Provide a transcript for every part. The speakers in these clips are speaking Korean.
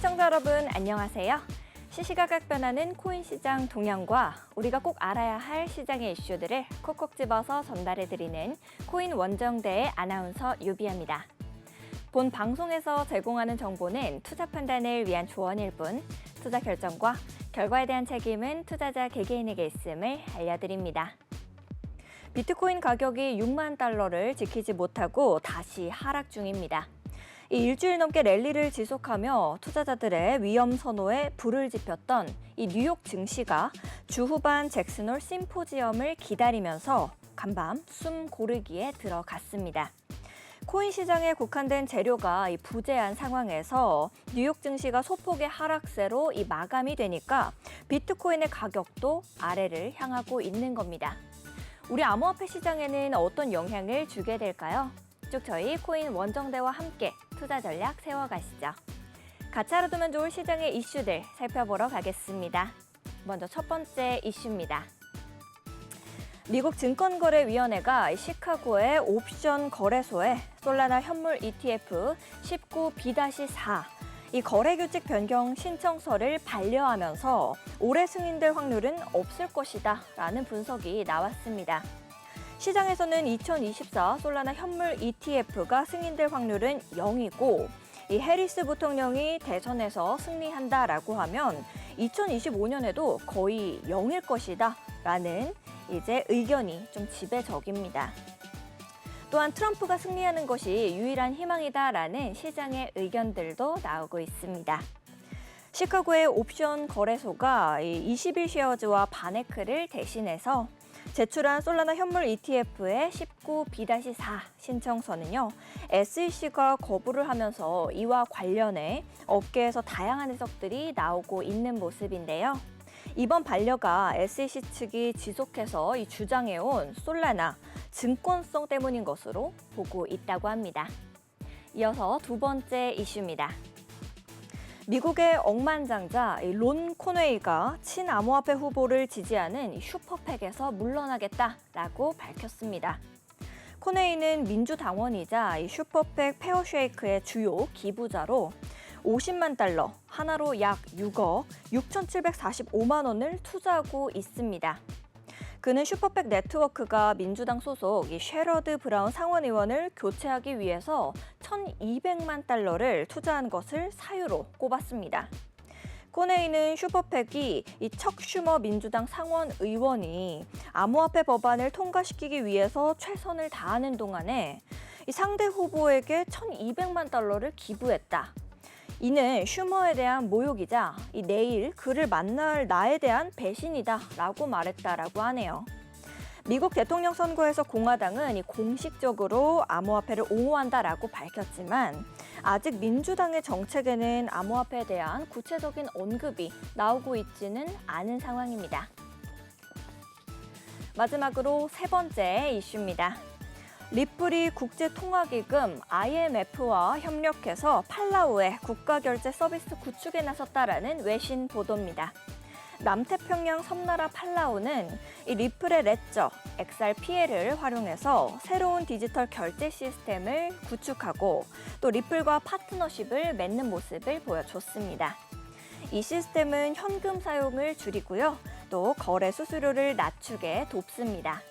시청자 여러분 안녕하세요. 시시각각 변하는 코인 시장 동향과 우리가 꼭 알아야 할 시장의 이슈들을 콕콕 집어서 전달해드리는 코인 원정대의 아나운서 유비아입니다. 본 방송에서 제공하는 정보는 투자 판단을 위한 조언일 뿐 투자 결정과 결과에 대한 책임은 투자자 개개인에게 있음을 알려드립니다. 비트코인 가격이 6만 달러를 지키지 못하고 다시 하락 중입니다. 이 일주일 넘게 랠리를 지속하며 투자자들의 위험 선호에 불을 지폈던 이 뉴욕 증시가 주 후반 잭슨홀 심포지엄을 기다리면서 간밤 숨 고르기에 들어갔습니다. 코인 시장에 국한된 재료가 부재한 상황에서 뉴욕 증시가 소폭의 하락세로 마감이 되니까 비트코인의 가격도 아래를 향하고 있는 겁니다. 우리 암호화폐 시장에는 어떤 영향을 주게 될까요? 쭉 저희 코인 원정대와 함께 투자 전략 세워가시죠. 같이 알아두면 좋을 시장의 이슈들 살펴보러 가겠습니다. 먼저 첫 번째 이슈입니다. 미국 증권거래위원회가 시카고의 옵션 거래소에 솔라나 현물 ETF 19B-4 이 거래규칙 변경 신청서를 반려하면서 올해 승인될 확률은 없을 것이다 라는 분석이 나왔습니다. 시장에서는 2024 솔라나 현물 ETF가 승인될 확률은 0이고 이 해리스 부통령이 대선에서 승리한다라고 하면 2025년에도 거의 0일 것이다 라는 이제 의견이 좀 지배적입니다. 또한 트럼프가 승리하는 것이 유일한 희망이다라는 시장의 의견들도 나오고 있습니다. 시카고의 옵션 거래소가 21쉐어즈와 바네크를 대신해서 제출한 솔라나 현물 ETF의 19B-4 신청서는요, SEC가 거부를 하면서 이와 관련해 업계에서 다양한 해석들이 나오고 있는 모습인데요. 이번 반려가 SEC 측이 지속해서 주장해온 솔라나 증권성 때문인 것으로 보고 있다고 합니다. 이어서 두 번째 이슈입니다. 미국의 억만장자 론 코네이가 친암호화폐 후보를 지지하는 슈퍼팩에서 물러나겠다라고 밝혔습니다. 코네이는 민주당원이자 슈퍼팩 페어쉐이크의 주요 기부자로 50만 달러, 하나로 약 6억 6,745만 원을 투자하고 있습니다. 그는 슈퍼팩 네트워크가 민주당 소속 셰러드 브라운 상원의원을 교체하기 위해서 1,200만 달러를 투자한 것을 사유로 꼽았습니다. 코네이는 슈퍼팩이 척 슈머 민주당 상원의원이 암호화폐 법안을 통과시키기 위해서 최선을 다하는 동안에 상대 후보에게 1,200만 달러를 기부했다. 이는 슈머에 대한 모욕이자 내일 그를 만날 나에 대한 배신이다 라고 말했다라고 하네요. 미국 대통령 선거에서 공화당은 공식적으로 암호화폐를 옹호한다라고 밝혔지만 아직 민주당의 정책에는 암호화폐에 대한 구체적인 언급이 나오고 있지는 않은 상황입니다. 마지막으로 세 번째 이슈입니다. 리플이 국제통화기금 IMF와 협력해서 팔라우의 국가결제 서비스 구축에 나섰다라는 외신 보도입니다. 남태평양 섬나라 팔라우는 이 리플의 레저, XRPL을 활용해서 새로운 디지털 결제 시스템을 구축하고 또 리플과 파트너십을 맺는 모습을 보여줬습니다. 이 시스템은 현금 사용을 줄이고요. 또 거래 수수료를 낮추게 돕습니다.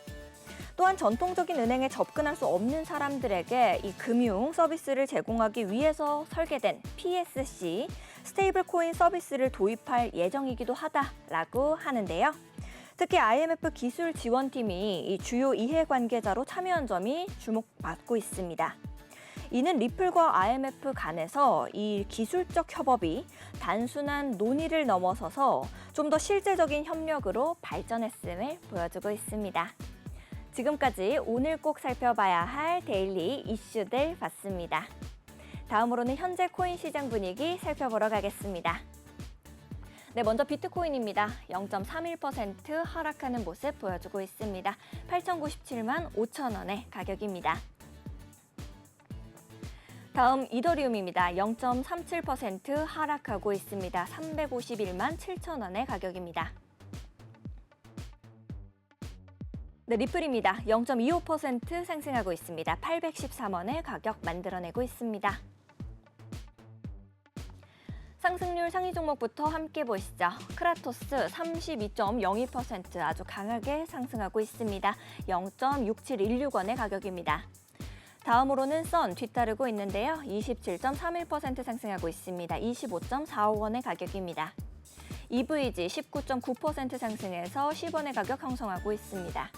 또한 전통적인 은행에 접근할 수 없는 사람들에게 이 금융 서비스를 제공하기 위해서 설계된 PSC, 스테이블 코인 서비스를 도입할 예정이기도 하다라고 하는데요. 특히 IMF 기술 지원팀이 이 주요 이해관계자로 참여한 점이 주목받고 있습니다. 이는 리플과 IMF 간에서 이 기술적 협업이 단순한 논의를 넘어서서 좀 더 실제적인 협력으로 발전했음을 보여주고 있습니다. 지금까지 오늘 꼭 살펴봐야 할 데일리 이슈들 봤습니다. 다음으로는 현재 코인 시장 분위기 살펴보러 가겠습니다. 네, 먼저 비트코인입니다. 0.31% 하락하는 모습 보여주고 있습니다. 8,097만 5천 원의 가격입니다. 다음 이더리움입니다. 0.37% 하락하고 있습니다. 351만 7천 원의 가격입니다. 네, 리플입니다. 0.25% 상승하고 있습니다. 813원의 가격 만들어내고 있습니다. 상승률 상위 종목부터 함께 보시죠. 크라토스 32.02% 아주 강하게 상승하고 있습니다. 0.6716원의 가격입니다. 다음으로는 선 뒤따르고 있는데요. 27.31% 상승하고 있습니다. 25.45원의 가격입니다. EVG 19.9% 상승해서 10원의 가격 형성하고 있습니다.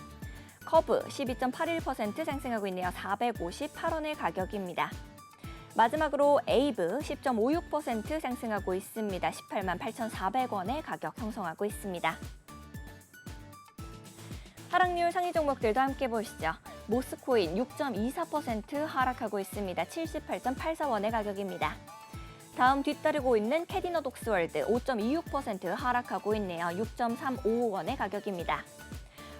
커브 12.81% 상승하고 있네요. 458원의 가격입니다. 마지막으로 에이브 10.56% 상승하고 있습니다. 18만 8,400원의 가격 형성하고 있습니다. 하락률 상위 종목들도 함께 보시죠. 모스코인 6.24% 하락하고 있습니다. 78.84원의 가격입니다. 다음 뒤따르고 있는 캐디너 독스월드 5.26% 하락하고 있네요. 6.35원의 가격입니다.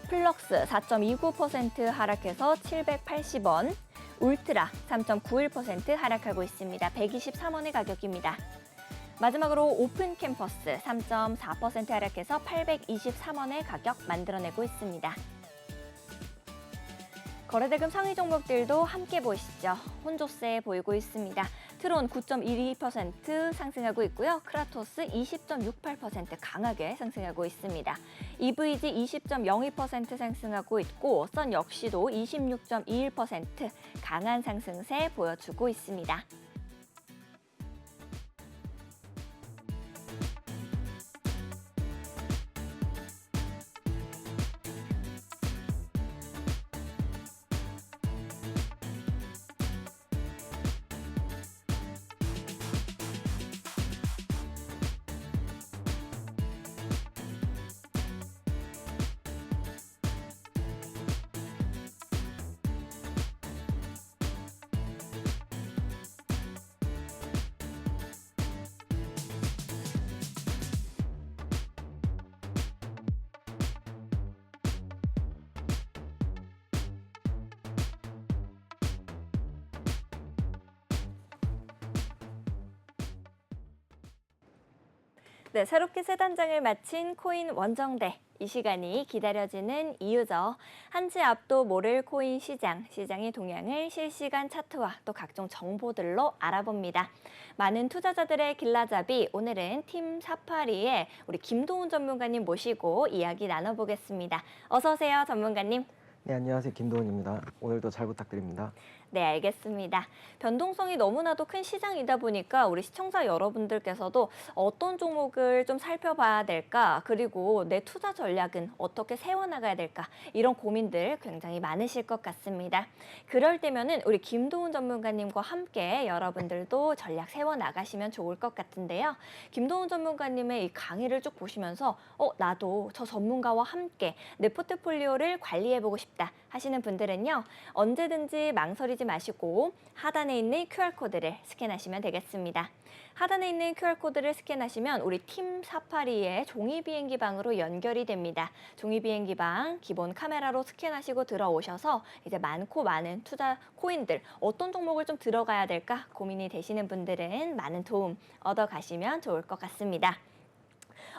플럭스 4.29% 하락해서 780원, 울트라 3.91% 하락하고 있습니다. 123원의 가격입니다. 마지막으로 오픈 캠퍼스 3.4% 하락해서 823원의 가격 만들어내고 있습니다. 거래대금 상위 종목들도 함께 보시죠. 혼조세 보이고 있습니다. 트론 9.12% 상승하고 있고요. 크라토스 20.68% 강하게 상승하고 있습니다. EVG 20.02% 상승하고 있고 선 역시도 26.21% 강한 상승세 보여주고 있습니다. 네, 새롭게 세 단장을 마친 코인 원정대. 이 시간이 기다려지는 이유죠. 한치 앞도 모를 코인 시장의 동향을 실시간 차트와 또 각종 정보들로 알아봅니다. 많은 투자자들의 길라잡이, 오늘은 팀 사파리의 우리 김도훈 전문가님 모시고 이야기 나눠보겠습니다. 어서 오세요, 전문가님. 네, 안녕하세요. 김도훈입니다. 오늘도 잘 부탁드립니다. 네, 알겠습니다. 변동성이 너무나도 큰 시장이다 보니까 우리 시청자 여러분들께서도 어떤 종목을 좀 살펴봐야 될까, 그리고 내 투자 전략은 어떻게 세워나가야 될까, 이런 고민들 굉장히 많으실 것 같습니다. 그럴 때면은 우리 김도훈 전문가님과 함께 여러분들도 전략 세워나가시면 좋을 것 같은데요. 김도훈 전문가님의 이 강의를 쭉 보시면서 나도 저 전문가와 함께 내 포트폴리오를 관리해보고 싶다 하시는 분들은요. 언제든지 망설이지 마시고 하단에 있는 QR코드를 스캔하시면 되겠습니다. 하단에 있는 QR코드를 스캔하시면 우리 팀 사파리의 종이 비행기 방으로 연결이 됩니다. 종이 비행기 방 기본 카메라로 스캔하시고 들어오셔서 이제 많고 많은 투자 코인들 어떤 종목을 좀 들어가야 될까 고민이 되시는 분들은 많은 도움 얻어가시면 좋을 것 같습니다.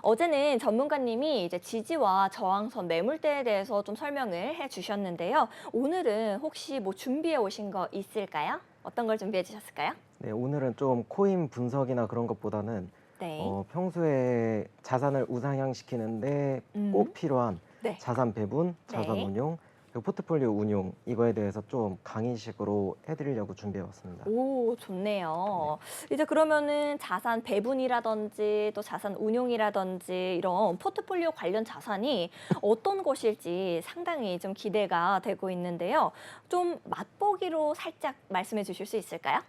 어제는 전문가님이 이제 지지와 저항선 매물대에 대해서 좀 설명을 해주셨는데요. 오늘은 혹시 뭐 준비해 오신 거 있을까요? 어떤 걸 준비해 주셨을까요? 네, 오늘은 좀 코인 분석이나 그런 것보다는 네. 평소에 자산을 우상향시키는데 꼭 필요한 네. 자산 배분, 자산 네. 운용, 그리고 포트폴리오 운용 이거에 대해서 좀 강의식으로 해드리려고 준비해왔습니다. 오, 좋네요. 이제 그러면은 자산 배분이라든지 또 자산 운용이라든지 이런 포트폴리오 관련 자산이 어떤 것일지 상당히 좀 기대가 되고 있는데요. 좀 맛보기로 살짝 말씀해 주실 수 있을까요?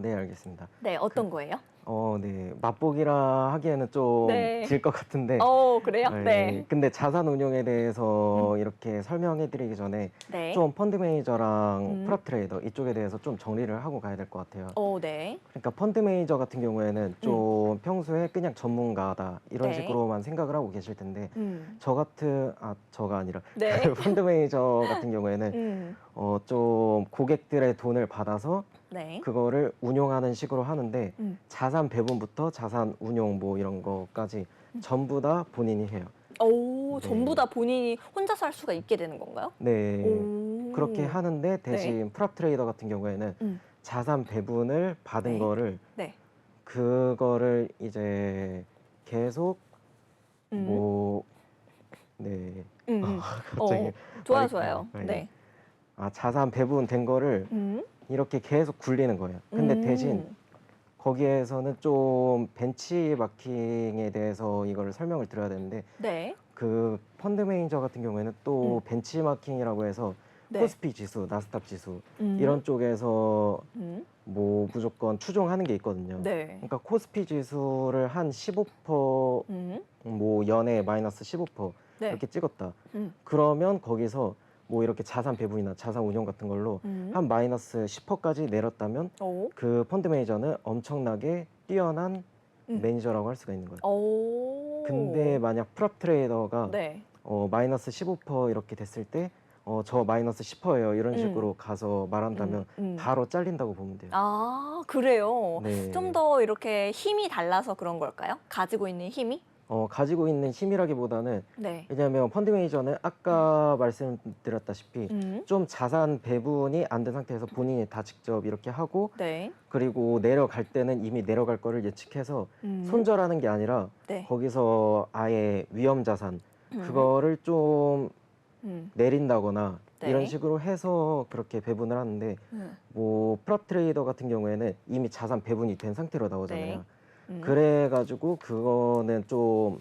네, 알겠습니다. 네, 어떤 거예요? 네, 맛보기라 하기에는 좀 네. 질 것 같은데. 그래요? 네. 근데 자산 운용에 대해서 이렇게 설명해드리기 전에 네. 좀 펀드 매니저랑 프랍 트레이더 이쪽에 대해서 좀 정리를 하고 가야 될 것 같아요. 네. 그러니까 펀드 매니저 같은 경우에는 좀 평소에 그냥 전문가다 이런 네. 식으로만 생각을 하고 계실 텐데 음. 저가 아니라 네. 펀드 매니저 같은 경우에는 음. 좀 고객들의 돈을 받아서 네. 그거를 운용하는 식으로 하는데 자산 자산 배분부터 자산 운용 뭐 이런 거까지 전부 다 본인이 해요. 네. 전부 다 본인이 혼자서 할 수가 있게 되는 건가요? 네. 오. 그렇게 하는데 대신 네. 프랍 트레이더 같은 경우에는 자산 배분을 받은 네. 거를 네. 그거를 이제 계속 음. 뭐 네. 갑자기 좋아요, 말이 좋아요. 끊어요. 네. 자산 배분된 거를 이렇게 계속 굴리는 거예요. 근데 대신 거기에서는 좀 벤치마킹에 대해서 이거를 설명을 드려야 되는데 네. 그 펀드 매니저 같은 경우에는 또 벤치마킹이라고 해서 네. 코스피 지수, 나스닥 지수 음. 이런 쪽에서 음. 뭐 무조건 추종하는 게 있거든요. 네. 그러니까 코스피 지수를 한 15%, 뭐 연에 마이너스 15% 네. 이렇게 찍었다. 음. 그러면 거기서 뭐 이렇게 자산 배분이나 자산 운용 같은 걸로 한 마이너스 10%까지 내렸다면 오. 그 펀드 매니저는 엄청나게 뛰어난 매니저라고 할 수가 있는 거예요. 오. 근데 만약 프랍 트레이더가 네. 마이너스 15% 이렇게 됐을 때 저 마이너스 10%예요 이런 식으로 가서 말한다면 바로 잘린다고 보면 돼요. 아, 그래요? 네. 좀 더 이렇게 힘이 달라서 그런 걸까요? 가지고 있는 힘이? 가지고 있는 힘이라기보다는 네. 왜냐하면 펀드 매니저는 아까 말씀드렸다시피 좀 자산 배분이 안 된 상태에서 본인이 다 직접 이렇게 하고 네. 그리고 내려갈 때는 이미 내려갈 거를 예측해서 손절하는 게 아니라 네. 거기서 아예 위험 자산 그거를 좀 내린다거나 네. 이런 식으로 해서 그렇게 배분을 하는데 뭐 프랍 트레이더 같은 경우에는 이미 자산 배분이 된 상태로 나오잖아요. 그래가지고 그거는 좀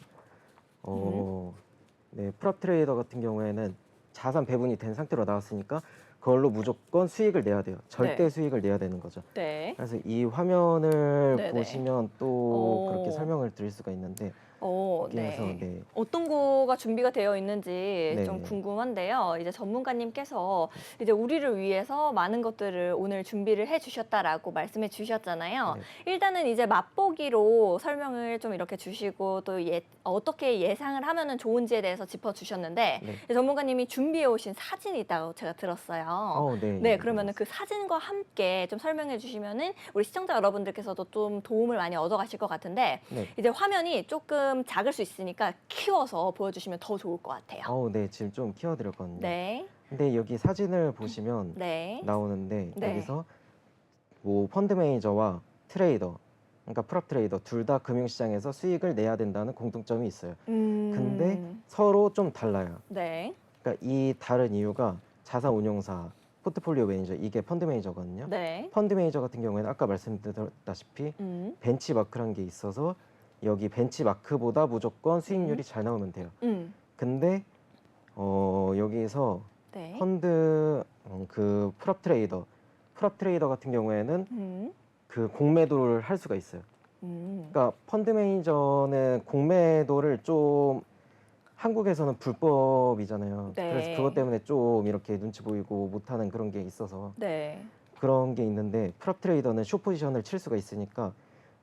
네, 프랍 트레이더 같은 경우에는 자산 배분이 된 상태로 나왔으니까 그걸로 무조건 수익을 내야 돼요. 절대 네. 수익을 내야 되는 거죠. 네. 그래서 이 화면을 네네. 보시면 또 오. 그렇게 설명을 드릴 수가 있는데 여기에서 네. 네. 어떤 거가 준비가 되어 있는지 네. 좀 궁금한데요. 이제 전문가님께서 이제 우리를 위해서 많은 것들을 오늘 준비를 해 주셨다라고 말씀해 주셨잖아요. 네. 일단은 이제 맛보기로 설명을 좀 이렇게 주시고 또 어떻게 예상을 하면은 좋은지에 대해서 짚어 주셨는데 네. 전문가님이 준비해 오신 사진이 있다고 제가 들었어요. 네. 네, 그러면은 그 사진과 함께 좀 설명해 주시면은 우리 시청자 여러분들께서도 좀 도움을 많이 얻어 가실 것 같은데 네. 이제 화면이 조금 작을 수 있으니까 키워서 보여주시면 더 좋을 것 같아요. 네, 지금 좀 키워드렸거든요. 네. 근데 여기 사진을 보시면 네. 나오는데 네. 여기서 뭐 펀드 매니저와 트레이더, 그러니까 프랍 트레이더 둘 다 금융시장에서 수익을 내야 된다는 공통점이 있어요. 근데 서로 좀 달라요. 네. 그러니까 이 다른 이유가 자산 운용사, 포트폴리오 매니저 이게 펀드 매니저거든요. 네. 펀드 매니저 같은 경우에는 아까 말씀드렸다시피 벤치마크란 게 있어서 여기 벤치마크보다 무조건 수익률이 잘 나오면 돼요. 근데 여기서 네. 펀드 그 프랍 트레이더 같은 경우에는 그 공매도를 할 수가 있어요. 그러니까 펀드 매니저는 공매도를 좀 한국에서는 불법이잖아요. 네. 그래서 그것 때문에 좀 이렇게 눈치 보이고 못하는 그런 게 있어서 네. 그런 게 있는데 프랍 트레이더는 숏 포지션을 칠 수가 있으니까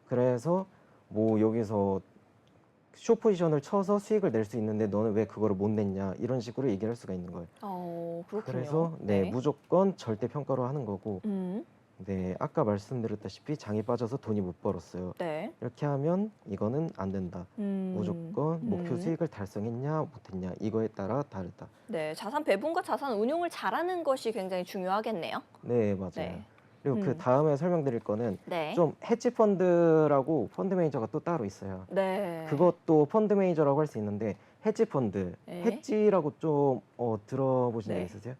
그래서 뭐 여기서 숏 포지션을 쳐서 수익을 낼 수 있는데 너는 왜 그거를 못 냈냐 이런 식으로 얘기를 할 수가 있는 거예요. 그렇군요. 그래서 네, 무조건 절대 평가로 하는 거고 네, 아까 말씀드렸다시피 장이 빠져서 돈이 못 벌었어요. 네. 이렇게 하면 이거는 안 된다. 무조건 목표 수익을 달성했냐 못했냐 이거에 따라 다르다. 네, 자산 배분과 자산 운용을 잘하는 것이 굉장히 중요하겠네요. 네, 맞아요. 네. 그리고 그 다음에 설명드릴 거는 네. 좀 헤지 펀드라고 펀드 매니저가 또 따로 있어요. 네. 그것도 펀드 매니저라고 할 수 있는데 헤지 펀드, 네. 헤지라고 좀 들어보신 적 네. 있으세요?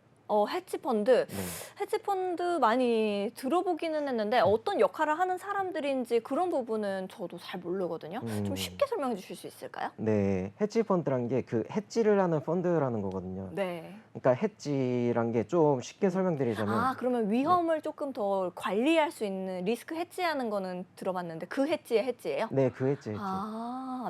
헤지펀드. 네. 헤지펀드 많이 들어보기는 했는데 어떤 역할을 하는 사람들인지 그런 부분은 저도 잘 모르거든요. 좀 쉽게 설명해 주실 수 있을까요? 네, 헤지 펀드란 게 그 헤지를 하는 펀드라는 거거든요. 네. 그러니까 헤지란 게 좀 쉽게 설명드리자면 그러면 위험을 조금 더 관리할 수 있는 리스크 헤지하는 거는 들어봤는데 그 헤지의 헤지예요? 네, 그 헤지.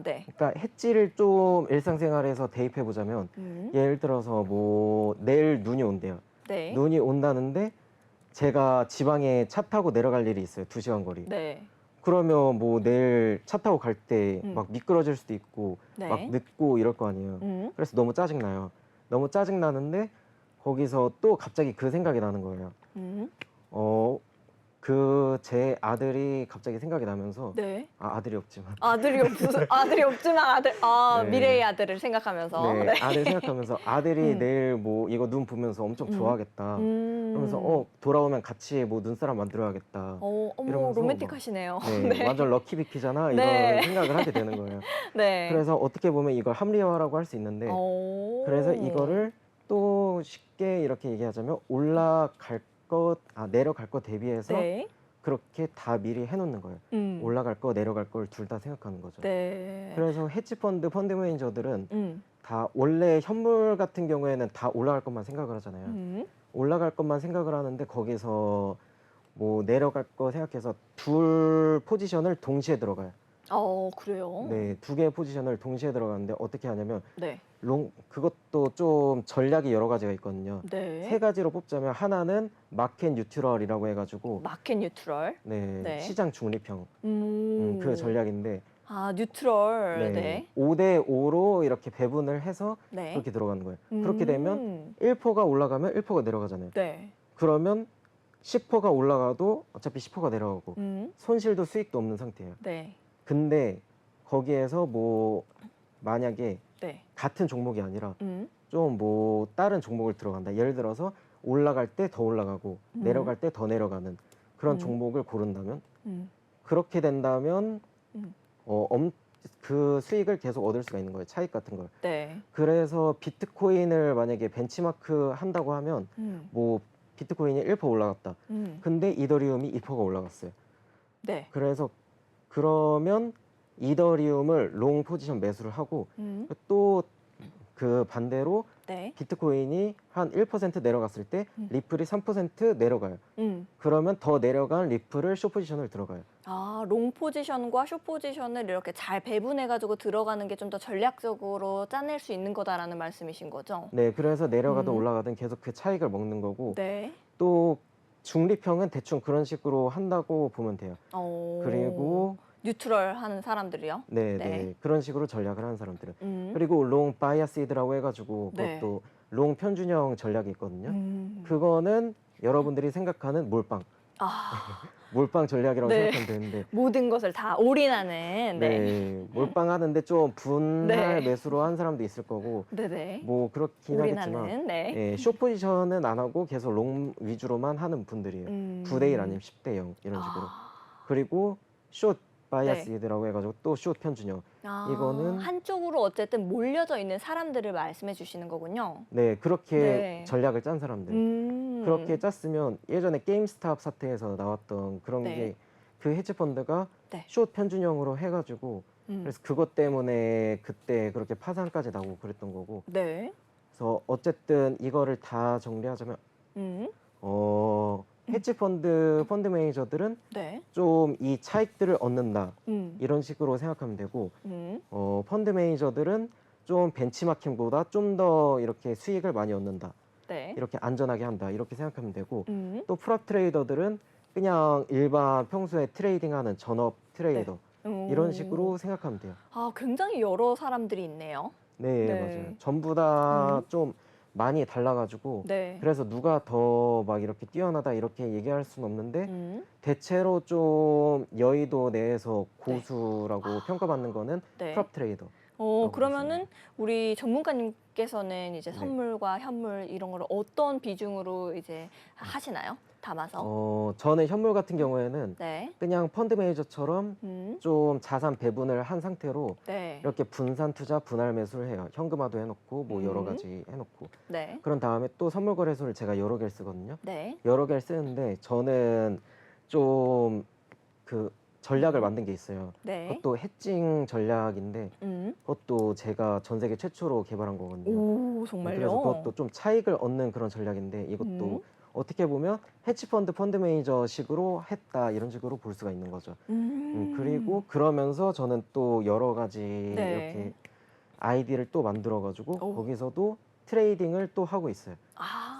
네. 그러니까 헤지를 좀 일상생활에서 대입해 보자면 예를 들어서 뭐 내일 눈이 온대요. 네. 눈이 온다는데 제가 지방에 차 타고 내려갈 일이 있어요. 2시간 거리. 네. 그러면 뭐 내일 차 타고 갈 때 막 미끄러질 수도 있고 네. 막 늦고 이럴 거 아니에요. 그래서 너무 짜증나요. 너무 짜증나는데 거기서 또 갑자기 그 생각이 나는 거예요. 제 아들이 갑자기 생각이 나면서 네. 아들이 없지만 아들이 없지만 네. 미래의 아들을 생각하면서. 네, 네. 아들 생각하면서 아들이 음. 내일 뭐 이거 눈 보면서 엄청 좋아하겠다. 그러면서 돌아오면 같이 뭐 눈사람 만들어야겠다. 어머, 이러면서 로맨틱하시네요. 네, 완전 럭키비키잖아 네. 이런 생각을 하게 되는 거예요. 네. 그래서 어떻게 보면 이걸 합리화라고 할 수 있는데 그래서 이거를 또 쉽게 이렇게 얘기하자면 내려갈 것 대비해서 네. 그렇게 다 미리 해놓는 거예요. 올라갈 거 내려갈 걸 둘 다 생각하는 거죠. 네. 그래서 헤지펀드 펀드 매니저들은 음. 다 원래 현물 같은 경우에는 다 올라갈 것만 생각을 하잖아요. 올라갈 것만 생각을 하는데 거기서 뭐 내려갈 거 생각해서 둘 포지션을 동시에 들어가요. 그래요? 네, 두 개의 포지션을 동시에 들어가는데 어떻게 하냐면 네. 그것도 좀 전략이 여러 가지가 있거든요. 네. 세 가지로 뽑자면 하나는 마켓 뉴트럴이라고 해가지고 마켓 뉴트럴. 네, 네. 시장 중립형 그 전략인데 뉴트럴. 네, 네. 5대 5로 이렇게 배분을 해서 네. 그렇게 들어가는 거예요. 그렇게 되면 1%가 올라가면 1%가 내려가잖아요. 네. 그러면 10%가 올라가도 어차피 10%가 내려가고 손실도 수익도 없는 상태예요. 네. 근데 거기에서 뭐 만약에 네. 같은 종목이 아니라 음. 좀 뭐 다른 종목을 들어간다. 예를 들어서 올라갈 때 더 올라가고 내려갈 때 더 내려가는 그런 종목을 고른다면 그렇게 된다면 음. 그 수익을 계속 얻을 수가 있는 거예요. 차익 같은 걸. 네. 그래서 비트코인을 만약에 벤치마크 한다고 하면 뭐 비트코인이 1% 올라갔다. 근데 이더리움이 2%가 올라갔어요. 네. 그래서 그러면 이더리움을 롱 포지션 매수를 하고 또 그 반대로 네. 비트코인이 한 1% 내려갔을 때 리플이 3% 내려가요. 그러면 더 내려간 리플을 숏 포지션을 들어가요. 롱 포지션과 숏 포지션을 이렇게 잘 배분해가지고 들어가는 게 좀 더 전략적으로 짜낼 수 있는 거다라는 말씀이신 거죠? 네, 그래서 내려가든 올라가든 계속 그 차익을 먹는 거고 네. 또 중립형은 대충 그런 식으로 한다고 보면 돼요. 그리고 뉴트럴 하는 사람들이요? 네, 네. 네, 그런 식으로 전략을 하는 사람들은 음. 그리고 롱 바이아시드라고 해가지고 네. 그것도 롱 편준형 전략이 있거든요. 그거는 여러분들이 생각하는 몰빵 몰빵 전략이라고 네. 생각하면 되는데 모든 것을 다 올인하는. 네, 몰빵 하는데 좀 분할 네. 매수로 한 사람도 있을 거고 네네. 뭐 그렇긴 하겠지만 올인하는. 네. 예, 숏 포지션은 안 하고 계속 롱 위주로만 하는 분들이에요. 9대 1 아니면 10대 0 이런 식으로. 그리고 숏 바이아시드라고 해가지고 또 숏 편준형. 이거는 한쪽으로 어쨌든 몰려져 있는 사람들을 말씀해 주시는 거군요. 네, 그렇게 네. 전략을 짠 사람들. 그렇게 짰으면 예전에 게임스탑 사태에서 나왔던 그런 네. 게 그 헤지펀드가 네. 숏 편준형으로 해가지고 그래서 그것 때문에 그때 그렇게 파산까지 나고 그랬던 거고. 네. 그래서 어쨌든 이거를 다 정리하자면 음. 헤지펀드 펀드 매니저들은 네. 좀 이 차익들을 얻는다 음. 이런 식으로 생각하면 되고 음. 펀드 매니저들은 좀 벤치마킹보다 좀 더 이렇게 수익을 많이 얻는다 네. 이렇게 안전하게 한다 이렇게 생각하면 되고 또 프랍 트레이더들은 그냥 일반 평소에 트레이딩하는 전업 트레이더 이런 식으로 생각하면 돼요. 굉장히 여러 사람들이 있네요. 네, 네. 맞아요. 전부 다 좀 많이 달라가지고 네. 그래서 누가 더 막 이렇게 뛰어나다 이렇게 얘기할 수는 없는데 대체로 좀 여의도 내에서 고수라고 평가받는 거는 네. 프랍 트레이더. 그러면은 우리 전문가님께서는 이제 네. 선물과 현물 이런 걸 어떤 비중으로 이제 하시나요? 담아서? 저는 현물 같은 경우에는 네. 그냥 펀드 매니저처럼 좀 자산 배분을 한 상태로 네. 이렇게 분산 투자, 분할 매수를 해요. 현금화도 해놓고 뭐 여러 가지 해놓고 네. 그런 다음에 또 선물 거래소를 제가 여러 개를 쓰거든요. 네. 여러 개를 쓰는데 저는 좀 그 전략을 만든 게 있어요. 네. 그것도 해칭 전략인데 그것도 제가 전 세계 최초로 개발한 거거든요. 오, 정말요? 그래서 그것도 좀 차익을 얻는 그런 전략인데 이것도 어떻게 보면 헤지펀드 펀드 매니저식으로 했다 이런 식으로 볼 수가 있는 거죠. 그리고 그러면서 저는 또 여러 가지 네. 이렇게 아이디를 또 만들어가지고 오. 거기서도 트레이딩을 또 하고 있어요.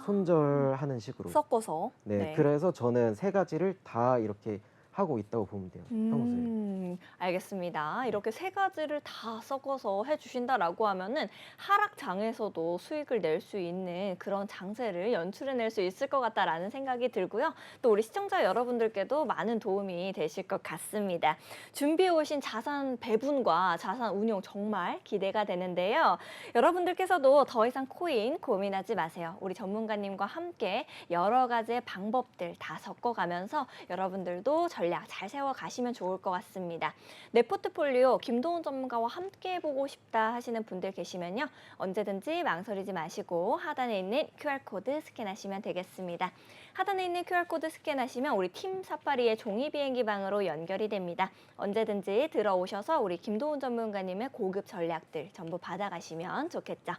손절하는 식으로. 섞어서. 네, 그래서 저는 세 가지를 다 이렇게 하고 있다고 보면 돼요. 평소에. 알겠습니다. 이렇게 세 가지를 다 섞어서 해주신다라고 하면은 하락장에서도 수익을 낼 수 있는 그런 장세를 연출해낼 수 있을 것 같다라는 생각이 들고요. 또 우리 시청자 여러분들께도 많은 도움이 되실 것 같습니다. 준비해 오신 자산 배분과 자산 운용 정말 기대가 되는데요. 여러분들께서도 더 이상 코인 고민하지 마세요. 우리 전문가님과 함께 여러 가지의 방법들 다 섞어가면서 여러분들도 전략 잘 세워가시면 좋을 것 같습니다. 내 포트폴리오 김도훈 전문가와 함께 해보고 싶다 하시는 분들 계시면요. 언제든지 망설이지 마시고 하단에 있는 QR코드 스캔하시면 되겠습니다. 하단에 있는 QR코드 스캔하시면 우리 팀 사파리의 종이 비행기 방으로 연결이 됩니다. 언제든지 들어오셔서 우리 김도훈 전문가님의 고급 전략들 전부 받아가시면 좋겠죠.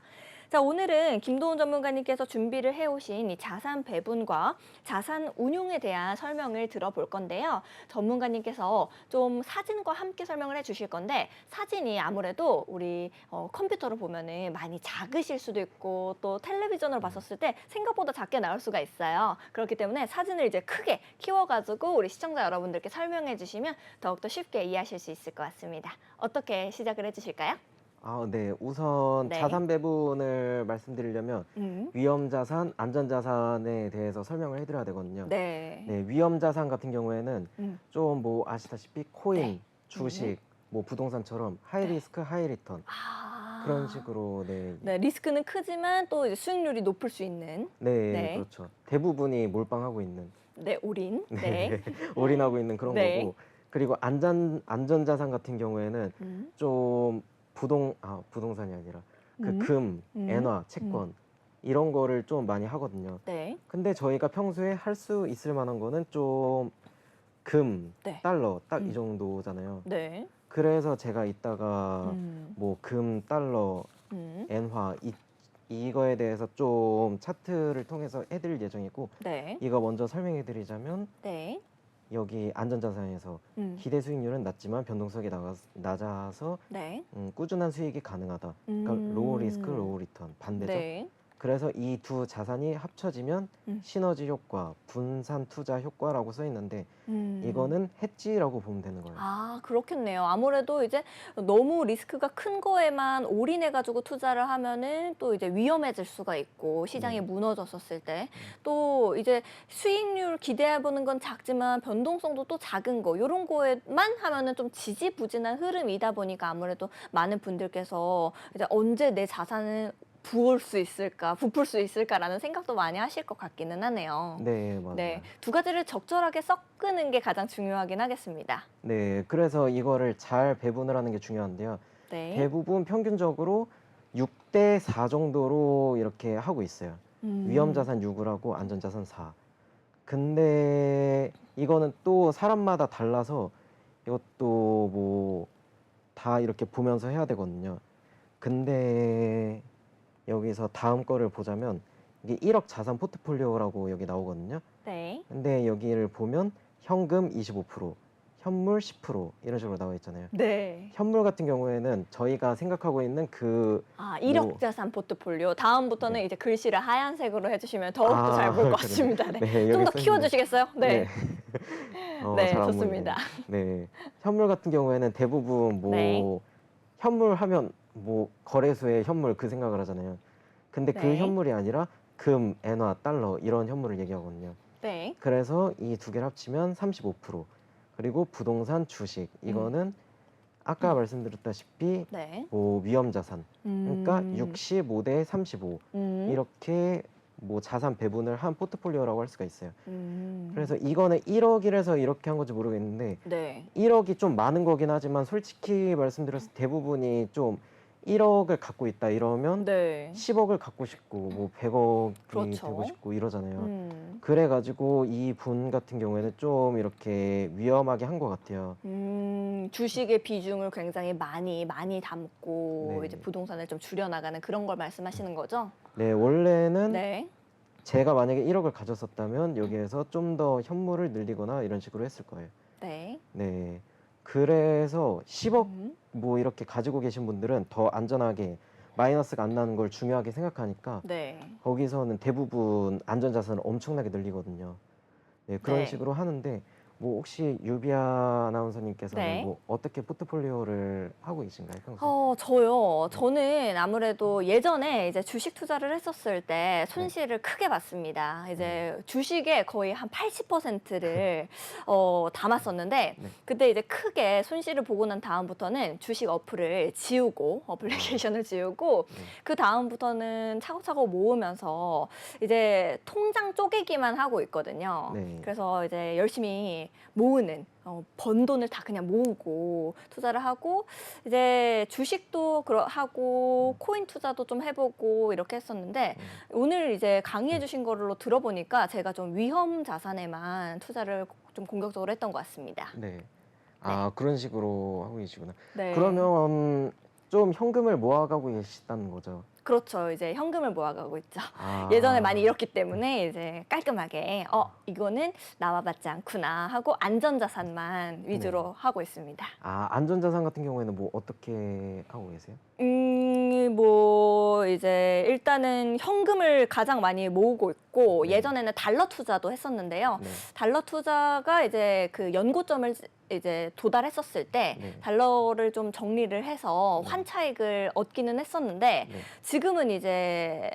자, 오늘은 김도훈 전문가님께서 준비를 해오신 이 자산 배분과 자산 운용에 대한 설명을 들어볼 건데요. 전문가님께서 좀 사진과 함께 설명을 해주실 건데 사진이 아무래도 우리 컴퓨터로 보면은 많이 작으실 수도 있고 또 텔레비전으로 봤었을 때 생각보다 작게 나올 수가 있어요. 그렇기 때문에 사진을 이제 크게 키워가지고 우리 시청자 여러분들께 설명해 주시면 더욱더 쉽게 이해하실 수 있을 것 같습니다. 어떻게 시작을 해주실까요? 네. 우선 네. 자산 배분을 말씀드리려면 음. 위험 자산, 안전 자산에 대해서 설명을 해드려야 되거든요. 네. 네, 위험 자산 같은 경우에는 음. 좀 뭐 아시다시피 코인, 네. 주식, 뭐 부동산처럼 하이 네. 리스크, 하이 리턴 아. 그런 식으로 네, 리스크는 크지만 또 이제 수익률이 높을 수 있는. 네. 그렇죠. 대부분이 몰빵하고 있는 네, 올인. 네. 올인하고 있는 그런 네. 거고 그리고 안전 자산 같은 경우에는 음. 좀 부동산이 아니라 그 금, 음. 엔화, 채권 이런 거를 좀 많이 하거든요. 네. 근데 저희가 평소에 할 수 있을 만한 거는 좀 금, 네. 달러 딱 이 정도잖아요. 네. 그래서 제가 이따가 뭐 금, 달러, 음. 엔화 이거에 대해서 좀 차트를 통해서 해드릴 예정이고 네. 이거 먼저 설명해 드리자면 네. 여기 안전자산에서 기대 수익률은 낮지만 변동성이 낮아서 네. 꾸준한 수익이 가능하다. 그러니까 로우 리스크, 로우 리턴 반대죠. 네. 그래서 이 두 자산이 합쳐지면 시너지 효과, 분산 투자 효과라고 써 있는데 이거는 해지라고 보면 되는 거예요. 아, 그렇겠네요. 아무래도 이제 너무 리스크가 큰 거에만 올인해가지고 투자를 하면은 또 이제 위험해질 수가 있고 시장이 무너졌었을 때 또 이제 수익률 기대해보는 건 작지만 변동성도 또 작은 거 이런 거에만 하면은 좀 지지부진한 흐름이다 보니까 아무래도 많은 분들께서 이제 언제 내 자산을 부풀 수 있을까라는 생각도 많이 하실 것 같기는 하네요. 네, 맞아요. 네, 두 가지를 적절하게 섞는 게 가장 중요하긴 하겠습니다. 네, 그래서 이거를 잘 배분을 하는 게 중요한데요. 네. 대부분 평균적으로 6대 4 정도로 이렇게 하고 있어요. 위험 자산 6을 하고 안전 자산 4. 근데 이거는 또 사람마다 달라서 이것도 뭐 다 이렇게 보면서 해야 되거든요. 근데 여기서 다음 거를 보자면 이게 1억 자산 포트폴리오라고 여기 나오거든요. 네. 근데 여기를 보면 현금 25%, 현물 10% 이런 식으로 나와 있잖아요. 네. 현물 같은 경우에는 저희가 생각하고 있는 그 1억 뭐- 자산 포트폴리오. 다음부터는 네. 이제 글씨를 하얀색으로 해주시면 더욱더 잘 볼 것 그래요. 같습니다. 네. 네, 좀 여기 더 써 있네요. 키워주시겠어요? 네. 네, 잘안 좋습니다. 보이네요. 네, 현물 같은 경우에는 대부분 뭐 네. 현물 하면 뭐 거래소에 현물 그 생각을 하잖아요. 근데 그 네. 현물이 아니라 금, 엔화, 달러 이런 현물을 얘기하거든요. 네. 그래서 이 두 개를 합치면 35%. 그리고 부동산, 주식 이거는 아까 말씀드렸다시피 네. 뭐 위험 자산. 그러니까 65대 35 이렇게 뭐 자산 배분을 한 포트폴리오라고 할 수가 있어요. 그래서 이거는 1억이라서 이렇게 한 건지 모르겠는데 네. 1억이 좀 많은 거긴 하지만 솔직히 말씀드려서 대부분이 좀 1억을 갖고 있다 이러면 네. 10억을 갖고 싶고 뭐 100억이 그렇죠. 되고 싶고 이러잖아요. 음. 그래가지고 이 분 같은 경우에는 좀 이렇게 위험하게 한 것 같아요. 주식의 비중을 굉장히 많이 담고 네. 이제 부동산을 좀 줄여나가는 그런 걸 말씀하시는 거죠? 네, 원래는 네. 제가 만약에 1억을 가졌었다면 여기에서 좀 더 현물을 늘리거나 이런 식으로 했을 거예요. 네. 네. 그래서 10억 뭐 이렇게 가지고 계신 분들은 더 안전하게 마이너스가 안 나는 걸 중요하게 생각하니까 네. 거기서는 대부분 안전자산을 엄청나게 늘리거든요. 네, 그런 네. 식으로 하는데 뭐 혹시 유비아 아나운서님께서는 네. 뭐 어떻게 포트폴리오를 하고 계신가요, 평소에? 저요. 네. 저는 아무래도 예전에 이제 주식 투자를 했었을 때 네. 손실을 크게 봤습니다. 네. 이제 주식의 거의 한 80%를 담았었는데 네. 그때 이제 크게 손실을 보고 난 다음부터는 주식 어플을 지우고 어플리케이션을 지우고 네. 그 다음부터는 차곡차곡 모으면서 이제 통장 쪼개기만 하고 있거든요. 네. 그래서 이제 열심히 모으는 번 돈을 다 그냥 모으고 투자를 하고 이제 주식도 하고 코인 투자도 좀 해보고 이렇게 했었는데 오늘 이제 강의해 주신 걸로 들어보니까 제가 좀 위험 자산에만 투자를 좀 공격적으로 했던 것 같습니다. 네. 아, 그런 식으로 하고 계시구나. 네. 그러면 좀 현금을 모아가고 계시다는 거죠. 그렇죠. 이제 현금을 모아가고 있죠. 아. 예전에 많이 잃었기 때문에 이제 깔끔하게 이거는 나와봤지 않구나 하고 안전자산만 위주로 하고 있습니다. 아, 안전자산 같은 경우에는 뭐 어떻게 하고 계세요? 뭐 이제 일단은 현금을 가장 많이 모으고 있고 네. 예전에는 달러 투자도 했었는데요. 네. 달러 투자가 이제 그 연고점을 이제 도달했었을 때 네. 달러를 좀 정리를 해서 네. 환차익을 얻기는 했었는데 네. 지금은 이제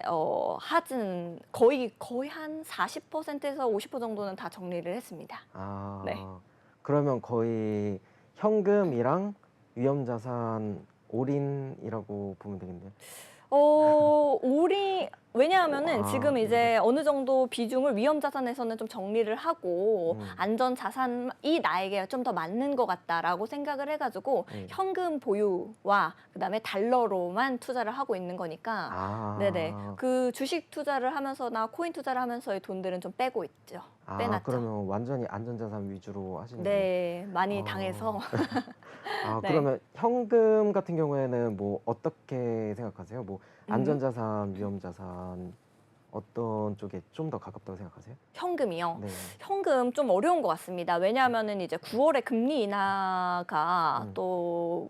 하진 거의 한 40%에서 50% 정도는 다 정리를 했습니다. 아. 네. 그러면 거의 현금이랑 위험자산 올인이라고 보면 되겠네요. 왜냐하면은 아, 지금 이제 어느 정도 비중을 위험 자산에서는 좀 정리를 하고 안전 자산이 나에게 좀 더 맞는 것 같다라고 생각을 해가지고 네. 현금 보유와 그다음에 달러로만 투자를 하고 있는 거니까 아. 네네 그 주식 투자를 하면서나 코인 투자를 하면서의 돈들은 좀 빼고 있죠. 아, 빼놨죠. 그러면 완전히 안전자산 위주로 하시는 거예요? 네, 많이 어. 당해서 아, 네. 그러면 현금 같은 경우에는 뭐 어떻게 생각하세요? 뭐 음. 안전자산, 위험자산 어떤 쪽에 좀 더 가깝다고 생각하세요? 현금이요. 네. 현금 좀 어려운 것 같습니다. 왜냐하면은 이제 9월에 금리 인하가 음. 또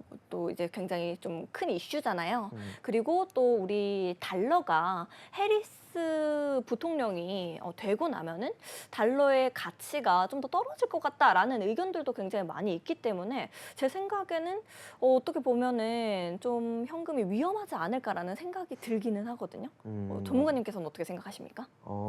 이제 굉장히 좀 큰 이슈잖아요. 음. 그리고 또 우리 달러가 해리스 부통령이 되고 나면은 달러의 가치가 좀 더 떨어질 것 같다라는 의견들도 굉장히 많이 있기 때문에 제 생각에는 어떻게 보면은 좀 현금이 위험하지 않을까라는 생각이 들기는 하거든요. 전문가님께서는 어떻게 생각하십니까?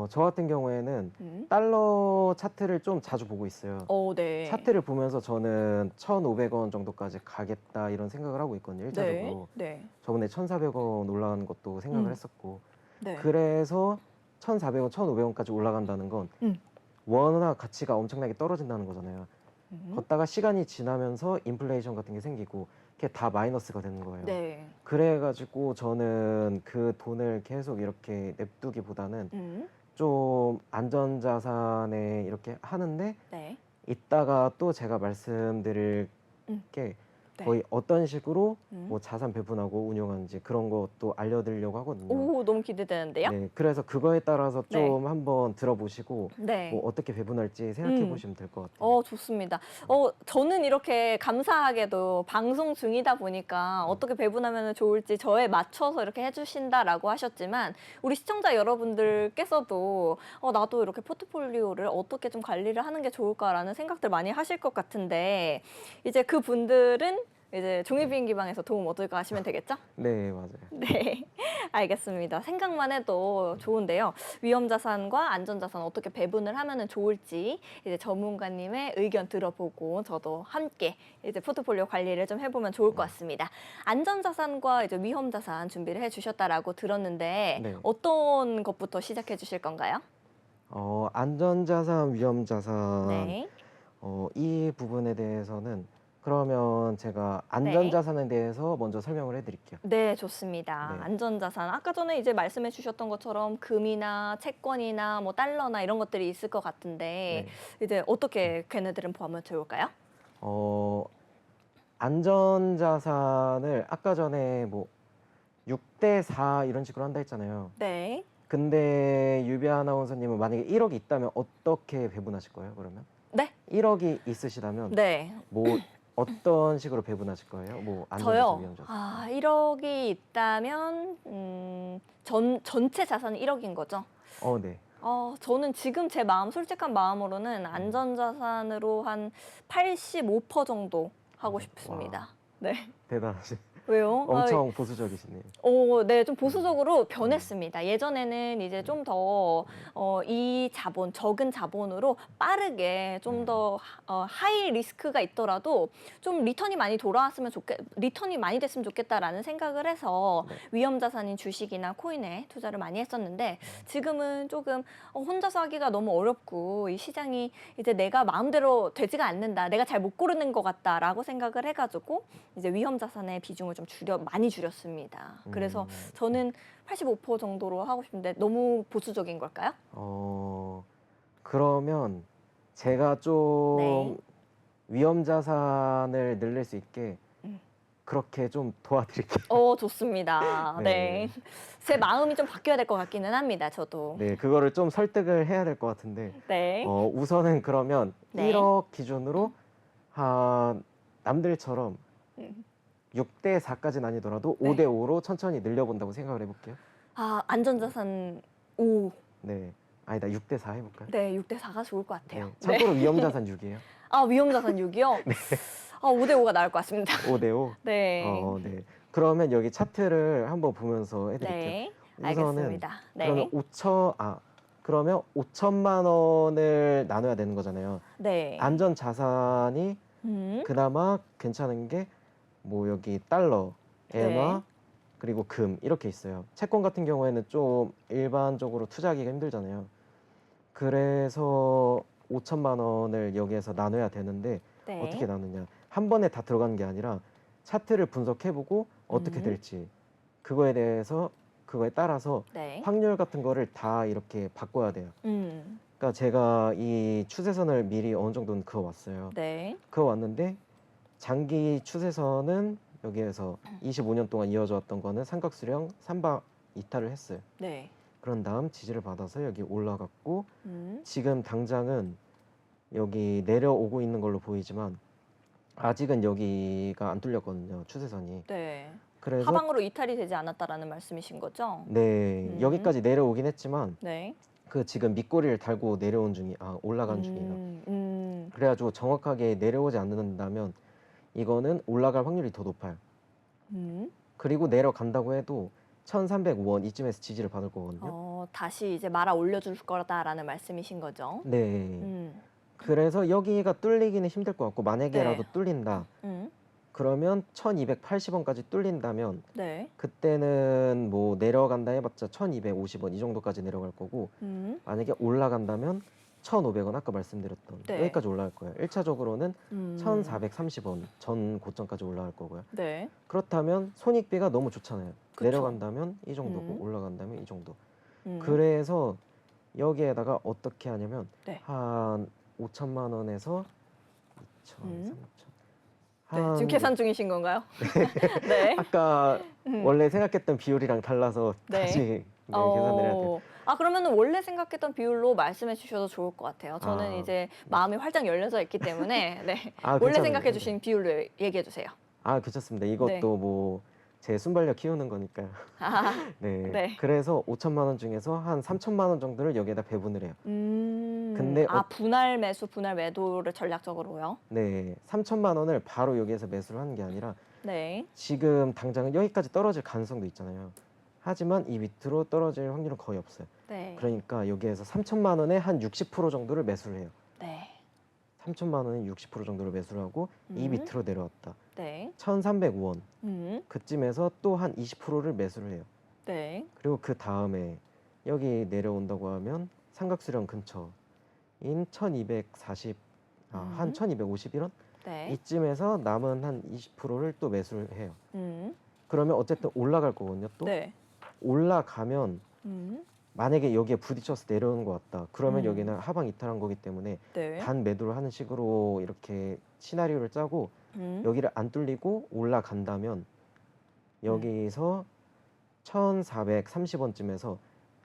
저 같은 경우에는 음. 달러 차트를 좀 자주 보고 있어요. 네. 차트를 보면서 저는 1,500원 정도까지 가겠다 이런 생각을 하고 있거든요. 네. 1차적으로. 네. 저번에 1,400원 올라가는 것도 생각을 했었고. 네. 그래서 1,400원, 1,500원까지 올라간다는 건 음. 원화 가치가 엄청나게 떨어진다는 거잖아요. 음. 걷다가 시간이 지나면서 인플레이션 같은 게 생기고 그게 다 마이너스가 되는 거예요. 네. 그래가지고 저는 그 돈을 계속 이렇게 냅두기보다는 음. 좀 안전자산에 이렇게 하는데 네. 이따가 또 제가 말씀드릴 음. 게 네. 거의 어떤 식으로 음. 뭐 자산 배분하고 운용하는지 그런 것도 알려드리려고 하거든요. 오, 너무 기대되는데요? 네, 그래서 그거에 따라서 네. 좀 한번 들어보시고 네. 뭐 어떻게 배분할지 생각해 보시면 될 것 같아요. 좋습니다. 저는 이렇게 감사하게도 방송 중이다 보니까 어떻게 배분하면 좋을지 저에 맞춰서 이렇게 해주신다라고 하셨지만 우리 시청자 여러분들께서도 나도 이렇게 포트폴리오를 어떻게 좀 관리를 하는 게 좋을까라는 생각들 많이 하실 것 같은데 이제 그 분들은 이제 종이비행기방에서 도움 얻을까 하시면 되겠죠? 네, 맞아요. 네, 알겠습니다. 생각만 해도 좋은데요. 위험자산과 안전자산 어떻게 배분을 하면 좋을지 이제 전문가님의 의견 들어보고 저도 함께 이제 포트폴리오 관리를 좀 해보면 좋을 것 같습니다. 안전자산과 이제 위험자산 준비를 해주셨다라고 들었는데 네. 어떤 것부터 시작해 주실 건가요? 안전자산, 위험자산 네. 이 부분에 대해서는 그러면 제가 안전자산에 대해서 먼저 설명을 해드릴게요. 네, 좋습니다. 네. 안전자산. 아까 전에 이제 말씀해 주셨던 것처럼 금이나 채권이나 뭐 달러나 이런 것들이 있을 것 같은데 이제 어떻게 걔네들은 포함하면 좋을까요? 안전자산을 아까 전에 뭐 6대4 이런 식으로 한다 했잖아요. 네. 근데 유비 아나운서님은 만약에 1억이 있다면 어떻게 배분하실 거예요, 그러면? 네. 1억이 있으시다면 네. 뭐 어떤 식으로 배분하실 거예요? 뭐 안전자산, 저요. 위험자산. 1억이 있다면 전체 자산이 1억인 거죠? 네. 저는 지금 제 마음, 솔직한 마음으로는 안전자산으로 한 85% 정도 하고 싶습니다. 네. 대단하시. 왜요? 엄청 보수적이시네요. 네, 좀 보수적으로 변했습니다. 예전에는 이제 좀 더, 이 자본, 적은 자본으로 빠르게 좀 더, 하이 리스크가 있더라도 좀 리턴이 많이 리턴이 많이 됐으면 좋겠다라는 생각을 해서 네. 위험 자산인 주식이나 코인에 투자를 많이 했었는데 지금은 조금 혼자서 하기가 너무 어렵고 이 시장이 이제 내가 마음대로 되지가 않는다. 내가 잘 못 고르는 것 같다라고 생각을 해가지고 이제 위험 자산의 비중을 좀 많이 줄였습니다. 그래서 저는 85% 정도로 하고 싶은데 너무 보수적인 걸까요? 그러면 제가 좀 네. 위험 자산을 늘릴 수 있게 음. 그렇게 좀 도와드릴게요. 좋습니다. 네. 네. 제 마음이 좀 바뀌어야 될 것 같기는 합니다. 저도. 네, 그거를 좀 설득을 해야 될 것 같은데, 네. 우선은 그러면 네. 1억 기준으로 남들처럼 음. 6대 4까지는 아니더라도 네. 5대 5로 천천히 늘려본다고 생각을 해볼게요. 안전자산 5. 네. 아니다, 6대 4 해볼까요? 네, 6대 4가 좋을 것 같아요. 네. 참고로 위험 자산 6이에요. 위험 자산 6이요? 5대 5가 나을 것 같습니다. 5대 5. 네. 네. 그러면 여기 차트를 한번 보면서 해드릴게요. 네. 우선은 알겠습니다. 그러면 네. 그러면 5천만 원을 나눠야 되는 거잖아요. 네. 안전 자산이 음. 그나마 괜찮은 게 뭐 여기 달러, 엔화, 네. 그리고 금 이렇게 있어요. 채권 같은 경우에는 좀 일반적으로 투자하기가 힘들잖아요. 그래서 5천만 원을 여기에서 나눠야 되는데 네. 어떻게 나누냐? 한 번에 다 들어가는 게 아니라 차트를 분석해보고 어떻게 될지 그거에 따라서 네. 확률 같은 거를 다 이렇게 바꿔야 돼요. 그러니까 제가 이 추세선을 미리 어느 정도는 그어왔어요. 네. 그어왔는데 장기 추세선은 여기에서 25년 동안 이어져 왔던 거는 삼각수령 3박 이탈을 했어요. 네. 그런 다음 지지를 받아서 여기 올라갔고 음. 지금 당장은 여기 내려오고 있는 걸로 보이지만 아직은 여기가 안 뚫렸거든요. 추세선이. 네. 그래서 하방으로 이탈이 되지 않았다라는 말씀이신 거죠? 네, 여기까지 내려오긴 했지만 네. 그 지금 밑꼬리를 달고 올라간 중이에요. 그래가지고 정확하게 내려오지 않는다면 이거는 올라갈 확률이 더 높아요. 그리고 내려간다고 해도 1305원 이쯤에서 지지를 받을 거거든요. 다시 이제 말아 올려줄 거다라는 말씀이신 거죠? 네. 그래서 여기가 뚫리기는 힘들 것 같고 만약에라도 네. 뚫린다. 음. 그러면 1280원까지 뚫린다면 네. 그때는 뭐 내려간다 해봤자 1250원 이 정도까지 내려갈 거고 만약에 올라간다면 1500원 아까 말씀드렸던 네. 여기까지 올라갈 거예요. 1차적으로는 1430원1430원. 전 고점까지 올라갈 거고요. 네. 그렇다면 손익비가 너무 좋잖아요. 그쵸. 내려간다면 이 정도고 음. 올라간다면 이 정도. 음. 그래서 여기에다가 어떻게 하냐면 네. 한 5천만 원에서 2천, 음. 3천. 네. 지금 계산 중이신 건가요? 네. 아까 원래 생각했던 비율이랑 달라서 네. 다시 계산을 해야 돼요. 그러면은 원래 생각했던 비율로 말씀해 주셔도 좋을 것 같아요. 저는 이제 마음이 활짝 열려져 있기 때문에 네. 원래 괜찮아요. 생각해 주신 비율로 얘기해 주세요. 괜찮습니다. 이것도 네. 뭐 제 순발력 키우는 거니까요. 네. 네. 그래서 5천만 원 중에서 한 3천만 원 정도를 여기에다 배분을 해요. 근데 분할 매수, 분할 매도를 전략적으로요? 네. 3천만 원을 바로 여기에서 매수를 하는 게 아니라 네. 지금 당장은 여기까지 떨어질 가능성도 있잖아요. 하지만 이 밑으로 떨어질 확률은 거의 없어요. 네. 그러니까 여기에서 3천만 원에 한 60% 정도를 매수를 해요. 네. 3천만 원에 60% 정도를 매수를 하고 이 밑으로 내려왔다. 네. 1305원 그쯤에서 또 한 20%를 매수를 해요. 네. 그리고 그 다음에 여기 내려온다고 하면 삼각수령 근처인 1240, 한 1251원? 네. 이쯤에서 남은 한 20%를 또 매수를 해요. 음. 그러면 어쨌든 올라갈 거거든요. 또 네. 올라가면 만약에 여기에 부딪혀서 내려오는 것 같다. 그러면 음. 여기는 하방 이탈한 거기 때문에 네. 단 매도를 하는 식으로 이렇게 시나리오를 짜고 여기를 안 뚫리고 올라간다면 여기서 1430원쯤에서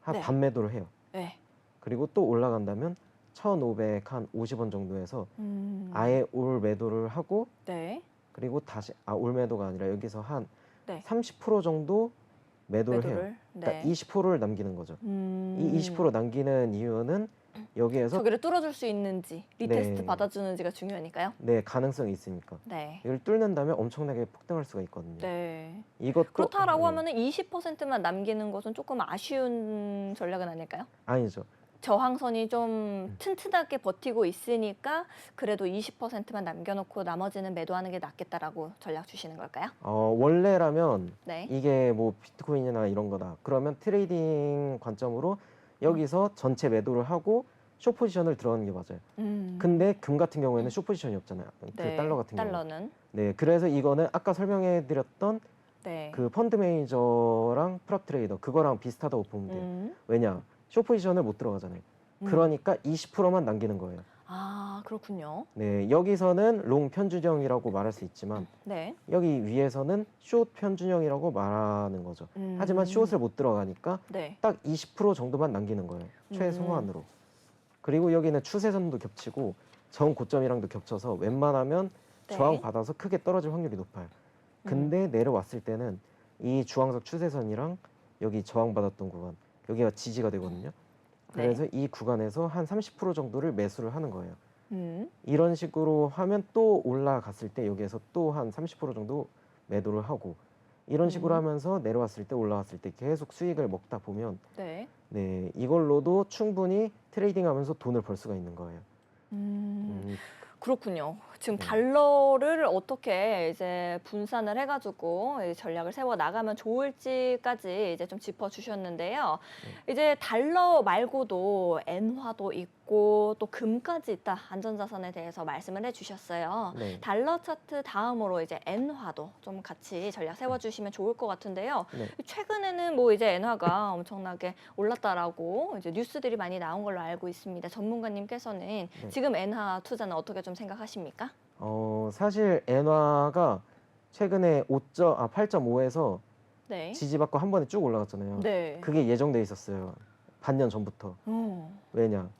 한 네. 반 매도를 해요. 네. 그리고 또 올라간다면 1550원 정도에서 아예 올 매도를 하고 네. 그리고 다시 올 매도가 아니라 여기서 한 네. 30% 정도 매도를 해요. 매도를. 그러니까 네. 20%를 남기는 거죠. 이 20% 남기는 이유는 여기에서 저기를 뚫어줄 수 있는지 리테스트 네. 받아주는지가 중요하니까요. 네, 가능성이 있으니까. 네. 이걸 뚫는다면 엄청나게 폭등할 수가 있거든요. 네. 이것도 그렇다라고 네. 하면은 20%만 남기는 것은 조금 아쉬운 전략은 아닐까요? 아니죠. 저항선이 좀 튼튼하게 버티고 있으니까 그래도 20%만 남겨놓고 나머지는 매도하는 게 낫겠다라고 전략 주시는 걸까요? 원래라면 네. 이게 뭐 비트코인이나 이런 거다. 그러면 트레이딩 관점으로 여기서 전체 매도를 하고 숏 포지션을 들어가는 게 맞아요. 근데 금 같은 경우에는 숏 포지션이 없잖아요. 네. 그 달러 같은 경우. 달러는. 네, 그래서 이거는 아까 설명해드렸던 네. 그 펀드 매니저랑 프랍 트레이더 그거랑 비슷하다고 보면 돼요. 왜냐? 숏 포지션을 못 들어가잖아요. 그러니까 20%만 남기는 거예요. 아, 그렇군요. 네, 여기서는 롱 편준형이라고 말할 수 있지만 네. 여기 위에서는 숏 편준형이라고 말하는 거죠. 하지만 숏을 못 들어가니까 네. 딱 20% 정도만 남기는 거예요. 최소한으로. 그리고 여기는 추세선도 겹치고 전 고점이랑도 겹쳐서 웬만하면 네. 저항 받아서 크게 떨어질 확률이 높아요. 근데 내려왔을 때는 이 주황색 추세선이랑 여기 저항 받았던 구간 여기가 지지가 되거든요. 그래서 네. 이 구간에서 한 30% 정도를 매수를 하는 거예요. 음. 이런 식으로 하면 또 올라갔을 때 여기에서 또 한 30% 정도 매도를 하고 이런 식으로 하면서 내려왔을 때 올라왔을 때 계속 수익을 먹다 보면 네. 네, 이걸로도 충분히 트레이딩하면서 돈을 벌 수가 있는 거예요. 그렇군요. 지금 네. 달러를 어떻게 이제 분산을 해가지고 이 전략을 세워 나가면 좋을지까지 이제 좀 짚어주셨는데요. 이제 달러 말고도 엔화도 있고 또 금까지 있다. 안전자산에 대해서 말씀을 해주셨어요. 네. 달러 차트 다음으로 이제 엔화도 좀 같이 전략 세워주시면 좋을 것 같은데요. 네. 최근에는 뭐 이제 엔화가 엄청나게 올랐다라고 이제 뉴스들이 많이 나온 걸로 알고 있습니다. 전문가님께서는 네. 지금 엔화 투자는 어떻게 좀 생각하십니까? 사실 엔화가 최근에 8.5에서 네. 지지받고 한 번에 쭉 올라갔잖아요. 네. 그게 예정돼 있었어요. 반년 전부터. 왜냐?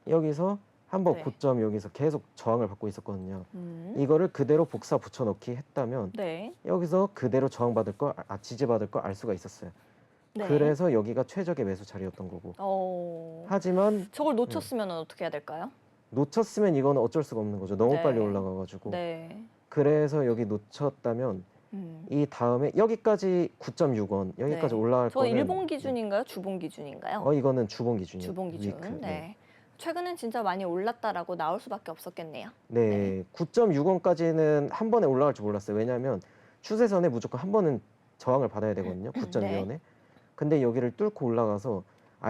여기서 한번 네. 고점 여기서 계속 저항을 받고 있었거든요. 음. 이거를 그대로 복사 붙여넣기 했다면 네. 여기서 그대로 저항받을 걸, 지지받을 걸 알 수가 있었어요. 네. 그래서 여기가 최적의 매수 자리였던 거고. 하지만 저걸 놓쳤으면 어떻게 해야 될까요? 놓쳤으면 이거는 어쩔 수가 없는 거죠. 너무 네. 빨리 올라가가지고. 네. 그래서 여기 놓쳤다면 이 다음에 여기까지 9.6원 여기까지 네. 올라갈 저 거는 일본 기준인가요? 주봉 기준인가요? 이거는 주봉 기준이에요. 주봉 기준. 위크. 네. 최근엔 진짜 많이 올랐다라고 나올 수밖에 없었겠네요. 네, 9.6원까지는 한 번에 올라갈 줄 몰랐어요. 왜냐하면 추세선에 무조건 한 번은 저항을 받아야 되거든요. 9.2원에. 근데 여기를 뚫고 올라가서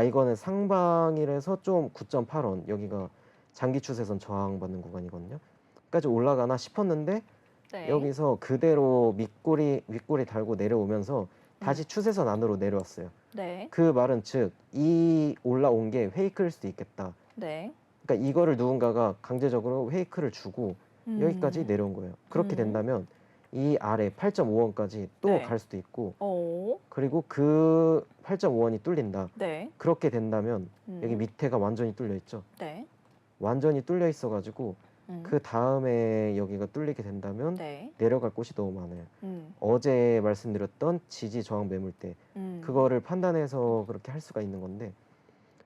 이거는 상방이라서 좀 9.8원 여기가 장기 추세선 저항받는 구간이거든요. 까지 올라가나 싶었는데 네. 여기서 그대로 윗꼬리 달고 내려오면서 다시 추세선 안으로 내려왔어요. 네. 그 말은 즉 이 올라온 게 페이크일 수도 있겠다. 네. 그러니까 이거를 누군가가 강제적으로 페이크를 주고 여기까지 내려온 거예요. 그렇게 된다면 이 아래 8.5원까지 또 네. 갈 수도 있고 오. 그리고 그 8.5원이 뚫린다. 네. 그렇게 된다면 여기 밑에가 완전히 뚫려 있죠. 네. 완전히 뚫려 있어가지고 그 다음에 여기가 뚫리게 된다면 네. 내려갈 곳이 너무 많아요. 어제 말씀드렸던 지지 저항 매물대 그거를 판단해서 그렇게 할 수가 있는 건데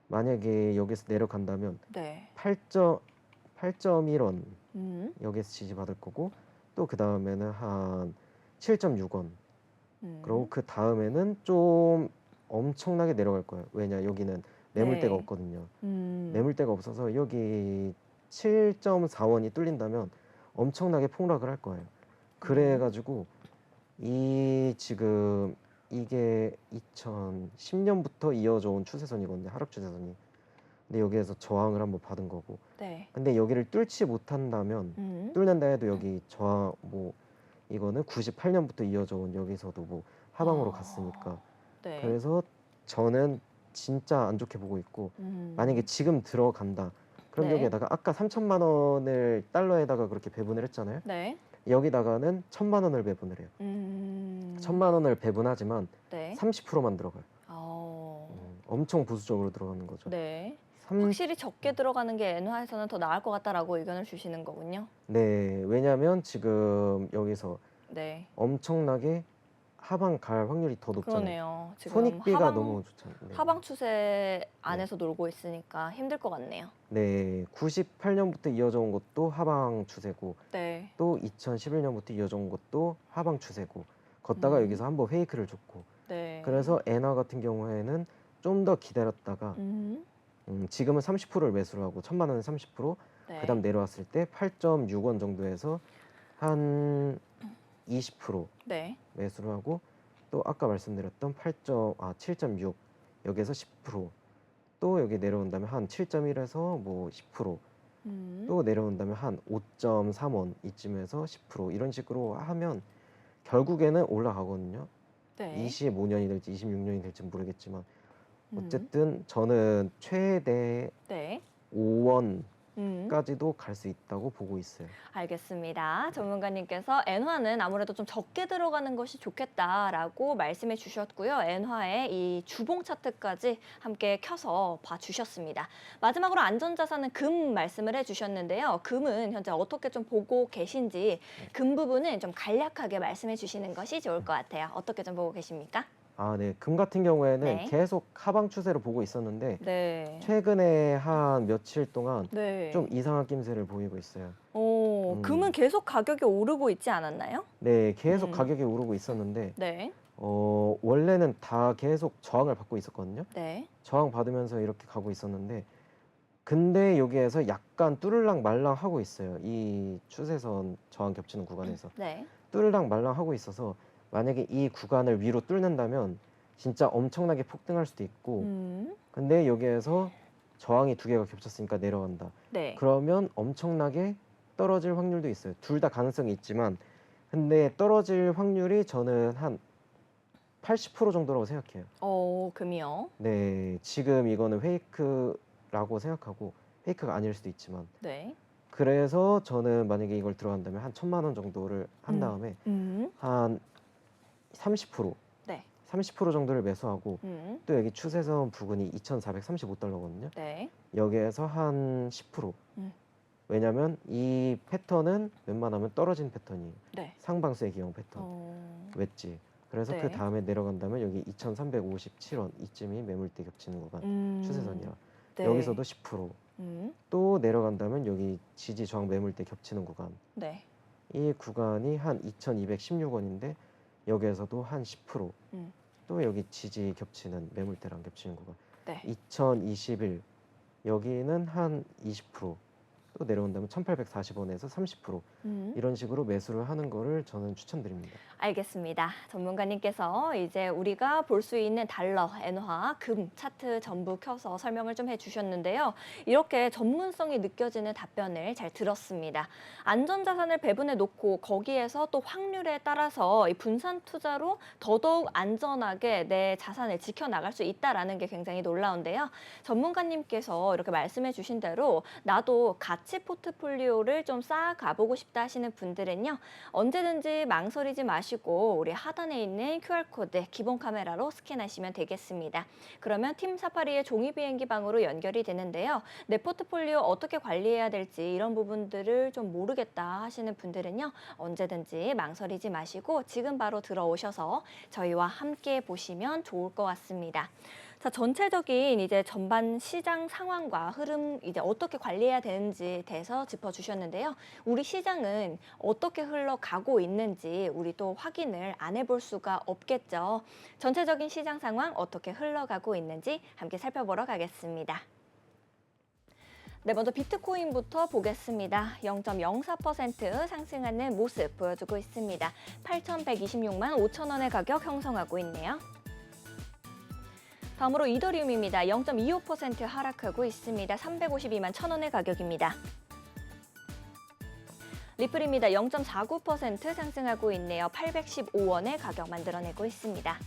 만약에 여기서 내려간다면 네. 8.1원 여기서 지지받을 거고 또 그 다음에는 한 7.6원 그리고 그 다음에는 좀 엄청나게 내려갈 거예요. 왜냐 여기는 매물대가 네. 없거든요. 매물대가 없어서 여기 7.4원이 뚫린다면 엄청나게 폭락을 할 거예요. 그래가지고 이 지금 이게 2010년부터 이어져 온 추세선이거든요. 하락 추세선이. 근데 여기에서 저항을 한번 받은 거고. 네. 근데 여기를 뚫지 못한다면 뚫는다 해도 여기 저항 뭐 이거는 98년부터 이어져 온 여기서도 뭐 하방으로 갔으니까. 네. 그래서 저는 진짜 안 좋게 보고 있고 만약에 지금 들어간다. 그럼 네. 여기에다가 아까 3천만 원을 달러에다가 그렇게 배분을 했잖아요. 네. 여기다가는 1,000만 원을 배분을 해요. 1,000만 원을 배분하지만 네. 30%만 들어가요. 엄청 보수적으로 들어가는 거죠. 네. 확실히 적게 들어가는 게 엔화에서는 더 나을 것 같다라고 의견을 주시는 거군요. 네, 왜냐하면 지금 여기서 네. 엄청나게 하방 갈 확률이 더 높잖아요. 그러네요. 지금 손익비가 너무 좋잖아요. 네. 하방 추세 안에서 놀고 있으니까 힘들 것 같네요. 네, 98년부터 이어져 온 것도 하방 추세고 네. 또 2011년부터 이어져 온 것도 하방 추세고 걷다가 여기서 한번 페이크를 줬고 네. 그래서 엔화 같은 경우에는 좀 더 기다렸다가 지금은 30%를 매수를 하고 1,000만 원에 30%, 네. 그다음 내려왔을 때 8.6원 정도에서 한 20% 네. 매수를 하고 또 아까 말씀드렸던 7.6 여기에서 10%또 여기 내려온다면 한 7.1에서 뭐 10%, 또 내려온다면 한 5.3원 이쯤에서 10% 이런 식으로 하면 결국에는 올라가거든요. 네. 25년이 될지 26년이 될지 모르겠지만 음. 어쨌든 저는 최대 네. 5원까지도 음. 갈 수 있다고 보고 있어요. 알겠습니다. 전문가님께서 엔화는 아무래도 좀 적게 들어가는 것이 좋겠다라고 말씀해 주셨고요. 엔화의 이 주봉 차트까지 함께 켜서 봐주셨습니다. 마지막으로 안전자산은 금 말씀을 해주셨는데요. 금은 현재 어떻게 좀 보고 계신지 금 부분은 좀 간략하게 말씀해 주시는 것이 좋을 것 같아요. 어떻게 좀 보고 계십니까? 아, 네. 금 같은 경우에는 네. 계속 하방 추세로 보고 있었는데 네. 최근에 한 며칠 동안 네. 좀 이상한 낌새를 보이고 있어요. 금은 계속 가격이 오르고 있지 않았나요? 네, 계속 음. 가격이 오르고 있었는데 네. 원래는 다 계속 저항을 받고 있었거든요. 네. 저항 받으면서 이렇게 가고 있었는데 근데 여기에서 약간 뚜를랑 말랑 하고 있어요. 이 추세선 저항 겹치는 구간에서 네. 뚜를랑 말랑 하고 있어서 만약에 이 구간을 위로 뚫는다면 진짜 엄청나게 폭등할 수도 있고 근데 여기에서 저항이 두 개가 겹쳤으니까 내려간다. 네. 그러면 엄청나게 떨어질 확률도 있어요. 둘 다 가능성이 있지만 근데 떨어질 확률이 저는 한 80% 정도라고 생각해요. 금이요. 네, 지금 이거는 페이크라고 생각하고 페이크가 아닐 수도 있지만 네. 그래서 저는 만약에 이걸 들어간다면 한 1,000만 원 정도를 한 다음에 한 30%, 네. 30% 정도를 매수하고 음. 또 여기 추세선 부근이 2,435달러거든요. 네. 여기에서 한 10%. 음. 왜냐면 이 패턴은 웬만하면 떨어진 패턴이에요. 네. 상방세 기형 패턴. 웨지. 그래서 네. 그 다음에 내려간다면 여기 2,357원 이쯤이 매물대 겹치는 구간 추세선이라 네. 여기서도 10%. 또 내려간다면 여기 지지 저항 매물대 겹치는 구간. 네. 이 구간이 한 2,216원인데 여기에서도 한 10%. 또 여기 지지 겹치는 매물대랑 겹치는 구간. 네. 2021 여기는 한 20%. 또 내려온다면 1,840원에서 30% 이런 식으로 매수를 하는 거를 저는 추천드립니다. 알겠습니다. 전문가님께서 이제 우리가 볼 수 있는 달러, 엔화, 금 차트 전부 켜서 설명을 좀 해주셨는데요. 이렇게 전문성이 느껴지는 답변을 잘 들었습니다. 안전자산을 배분해 놓고 거기에서 또 확률에 따라서 이 분산 투자로 더더욱 안전하게 내 자산을 지켜나갈 수 있다는 게 굉장히 놀라운데요. 전문가님께서 이렇게 말씀해 주신 대로 나도 가치 포트폴리오를 좀 쌓아가보고 싶다 하시는 분들은요. 언제든지 망설이지 마시고 우리 하단에 있는 QR코드 기본 카메라로 스캔하시면 되겠습니다. 그러면 팀 사파리의 종이 비행기 방으로 연결이 되는데요. 내 포트폴리오 어떻게 관리해야 될지 이런 부분들을 좀 모르겠다 하시는 분들은요. 언제든지 망설이지 마시고 지금 바로 들어오셔서 저희와 함께 보시면 좋을 것 같습니다. 자, 전체적인 이제 전반 시장 상황과 흐름 이제 어떻게 관리해야 되는지 대해서 짚어주셨는데요. 우리 시장은 어떻게 흘러가고 있는지 우리 또 확인을 안 해볼 수가 없겠죠. 전체적인 시장 상황 어떻게 흘러가고 있는지 함께 살펴보러 가겠습니다. 네, 먼저 비트코인부터 보겠습니다. 0.04% 상승하는 모습 보여주고 있습니다. 8,126만 5천 원의 가격 형성하고 있네요. 다음으로 이더리움입니다. 0.25% 하락하고 있습니다. 352만 1천 원의 가격입니다. 리플입니다. 0.49% 상승하고 있네요. 815원의 가격 만들어내고 있습니다.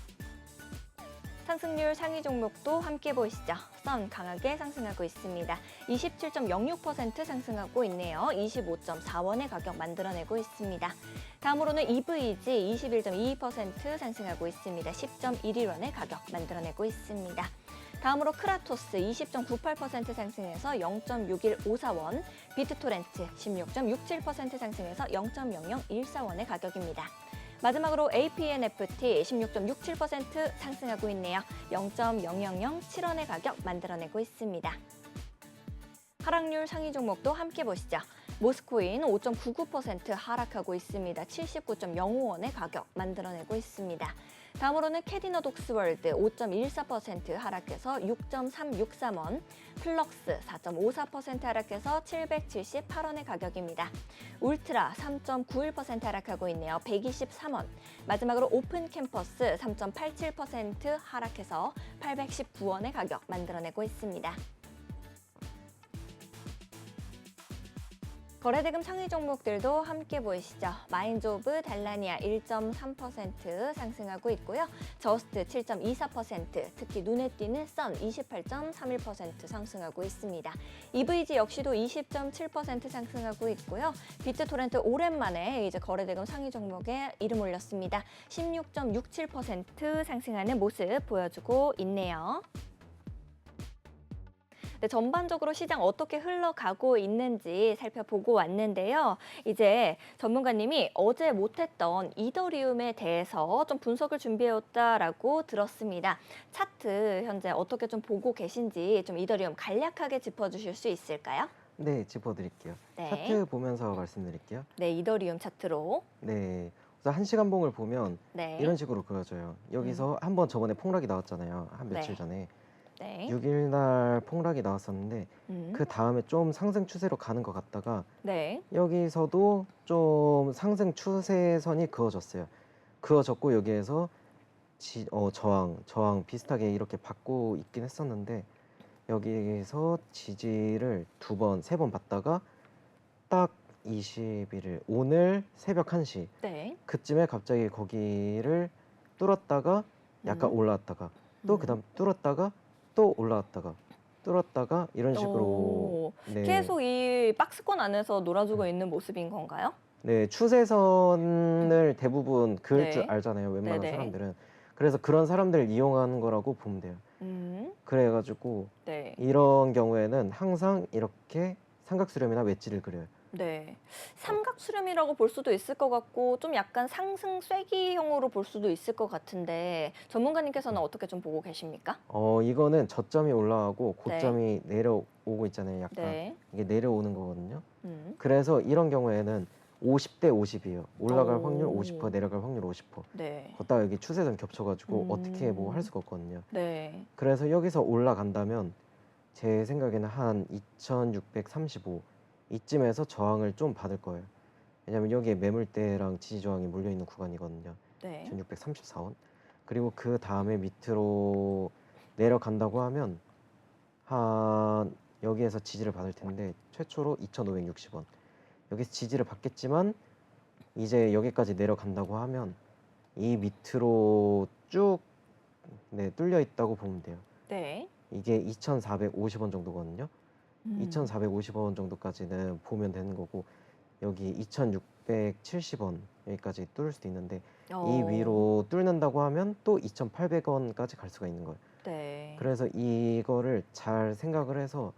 상승률 상위 종목도 함께 보시죠. 선 강하게 상승하고 있습니다. 27.06% 상승하고 있네요. 25.4원의 가격 만들어내고 있습니다. 다음으로는 EVG 21.22% 상승하고 있습니다. 10.11원의 가격 만들어내고 있습니다. 다음으로 크라토스 20.98% 상승해서 0.6154원, 비트토렌트 16.67% 상승해서 0.0014원의 가격입니다. 마지막으로 APNFT 16.67% 상승하고 있네요. 0.0007원의 가격 만들어내고 있습니다. 하락률 상위 종목도 함께 보시죠. 모스코인 5.99% 하락하고 있습니다. 79.05원의 가격 만들어내고 있습니다. 다음으로는 캐디너 독스월드 5.14% 하락해서 6.363원, 플럭스 4.54% 하락해서 778원의 가격입니다. 울트라 3.91% 하락하고 있네요. 123원. 마지막으로 오픈 캠퍼스 3.87% 하락해서 819원의 가격 만들어내고 있습니다. 거래대금 상위 종목들도 함께 보이시죠. 마인드오브 달라니아 1.3% 상승하고 있고요. 저스트 7.24%, 특히 눈에 띄는 선 28.31% 상승하고 있습니다. EVG 역시도 20.7% 상승하고 있고요. 비트토렌트 오랜만에 이제 거래대금 상위 종목에 이름 올렸습니다. 16.67% 상승하는 모습 보여주고 있네요. 네, 전반적으로 시장 어떻게 흘러가고 있는지 살펴보고 왔는데요. 이제 전문가님이 어제 못했던 이더리움에 대해서 좀 분석을 준비해왔다라고 들었습니다. 차트 현재 어떻게 좀 보고 계신지 좀 이더리움 간략하게 짚어주실 수 있을까요? 네, 짚어드릴게요. 네. 차트 보면서 말씀드릴게요. 네, 이더리움 차트로. 네, 우선 1시간봉을 보면 네. 이런 식으로 그려져요. 여기서 한번 저번에 폭락이 나왔잖아요. 한 며칠 네. 전에. 네. 6일 날 폭락이 나왔었는데 그 다음에 좀 상승 추세로 가는 것 같다가 네. 여기서도 좀 상승 추세선이 그어졌어요. 그어졌고 여기에서 저항 비슷하게 이렇게 받고 있긴 했었는데 여기서 지지를 세 번 받다가 딱 21일 오늘 새벽 1시 네. 그쯤에 갑자기 거기를 뚫었다가 약간 올라왔다가 또 그다음 뚫었다가 또 올라왔다가 이런 식으로 오, 네, 계속 이 박스권 안에서 놀아주고 있는 모습인 건가요? 네 추세선을 대부분 그을 네. 줄 알잖아요. 웬만한 네네. 사람들은. 그래서 그런 사람들을 이용하는 거라고 보면 돼요. 그래가지고 네. 이런 경우에는 항상 이렇게 삼각수렴이나 웨지를 그려요. 네. 삼각수렴이라고 볼 수도 있을 것 같고 좀 약간 상승 쐐기형으로 볼 수도 있을 것 같은데 전문가님께서는 어떻게 좀 보고 계십니까? 이거는 저점이 올라가고 네. 고점이 내려오고 있잖아요. 약간 네. 이게 내려오는 거거든요. 음. 그래서 이런 경우에는 50대 50이에요. 올라갈 오. 확률 50%, 내려갈 확률 50%. 네. 걷다가 여기 추세선 겹쳐가지고 음. 어떻게 뭐 할 수가 없거든요. 네. 그래서 여기서 올라간다면 제 생각에는 한 2635 이쯤에서 저항을 좀 받을 거예요. 왜냐면 여기에 매물대랑 지지 저항이 몰려 있는 구간이거든요. 네. 1634원. 그리고 그 다음에 밑으로 내려간다고 하면 한 여기에서 지지를 받을 텐데 최초로 2560원. 여기서 지지를 받겠지만 이제 여기까지 내려간다고 하면 이 밑으로 쭉 뚫려 있다고 보면 돼요. 네. 이게 2450원 정도거든요. 2450원 정도까지는 보면 되는 거고 여기 2670원 여기까지 뚫을 수도 있는데 이 위로 뚫는다고 하면 또 2800원까지 갈 수가 있는 거예요. 네. 그래서 이거를 잘 생각을 해서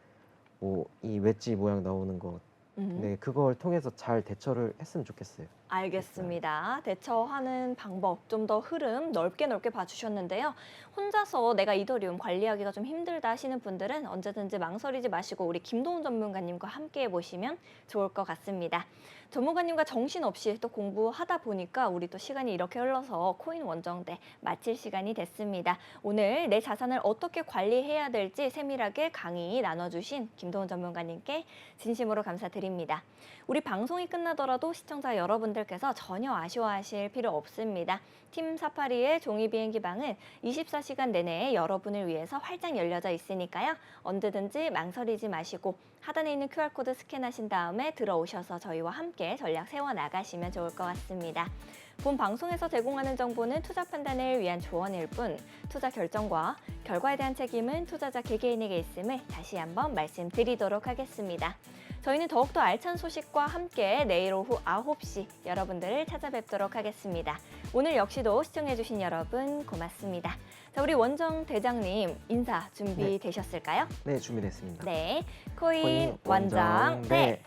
뭐 이 웨지 모양 나오는 거 네, 그걸 통해서 잘 대처를 했으면 좋겠어요. 알겠습니다. 대처하는 방법, 좀 더 흐름 넓게 봐주셨는데요. 혼자서 내가 이더리움 관리하기가 좀 힘들다 하시는 분들은 언제든지 망설이지 마시고 우리 김도훈 전문가님과 함께 해보시면 좋을 것 같습니다. 전문가님과 정신없이 또 공부하다 보니까 우리 또 시간이 이렇게 흘러서 코인 원정대 마칠 시간이 됐습니다. 오늘 내 자산을 어떻게 관리해야 될지 세밀하게 강의 나눠주신 김도훈 전문가님께 진심으로 감사드립니다. 우리 방송이 끝나더라도 시청자 여러분들께서 전혀 아쉬워하실 필요 없습니다. 팀 사파리의 종이 비행기 방은 24시간 내내 여러분을 위해서 활짝 열려져 있으니까요. 언제든지 망설이지 마시고 하단에 있는 QR코드 스캔하신 다음에 들어오셔서 저희와 함께 전략 세워나가시면 좋을 것 같습니다. 본 방송에서 제공하는 정보는 투자 판단을 위한 조언일 뿐 투자 결정과 결과에 대한 책임은 투자자 개개인에게 있음을 다시 한번 말씀드리도록 하겠습니다. 저희는 더욱더 알찬 소식과 함께 내일 오후 9시 여러분들을 찾아뵙도록 하겠습니다. 오늘 역시도 시청해주신 여러분 고맙습니다. 자, 우리 원정 대장님 인사 준비되셨을까요? 네, 준비됐습니다. 네, 코인 코인 원정 원정대. 대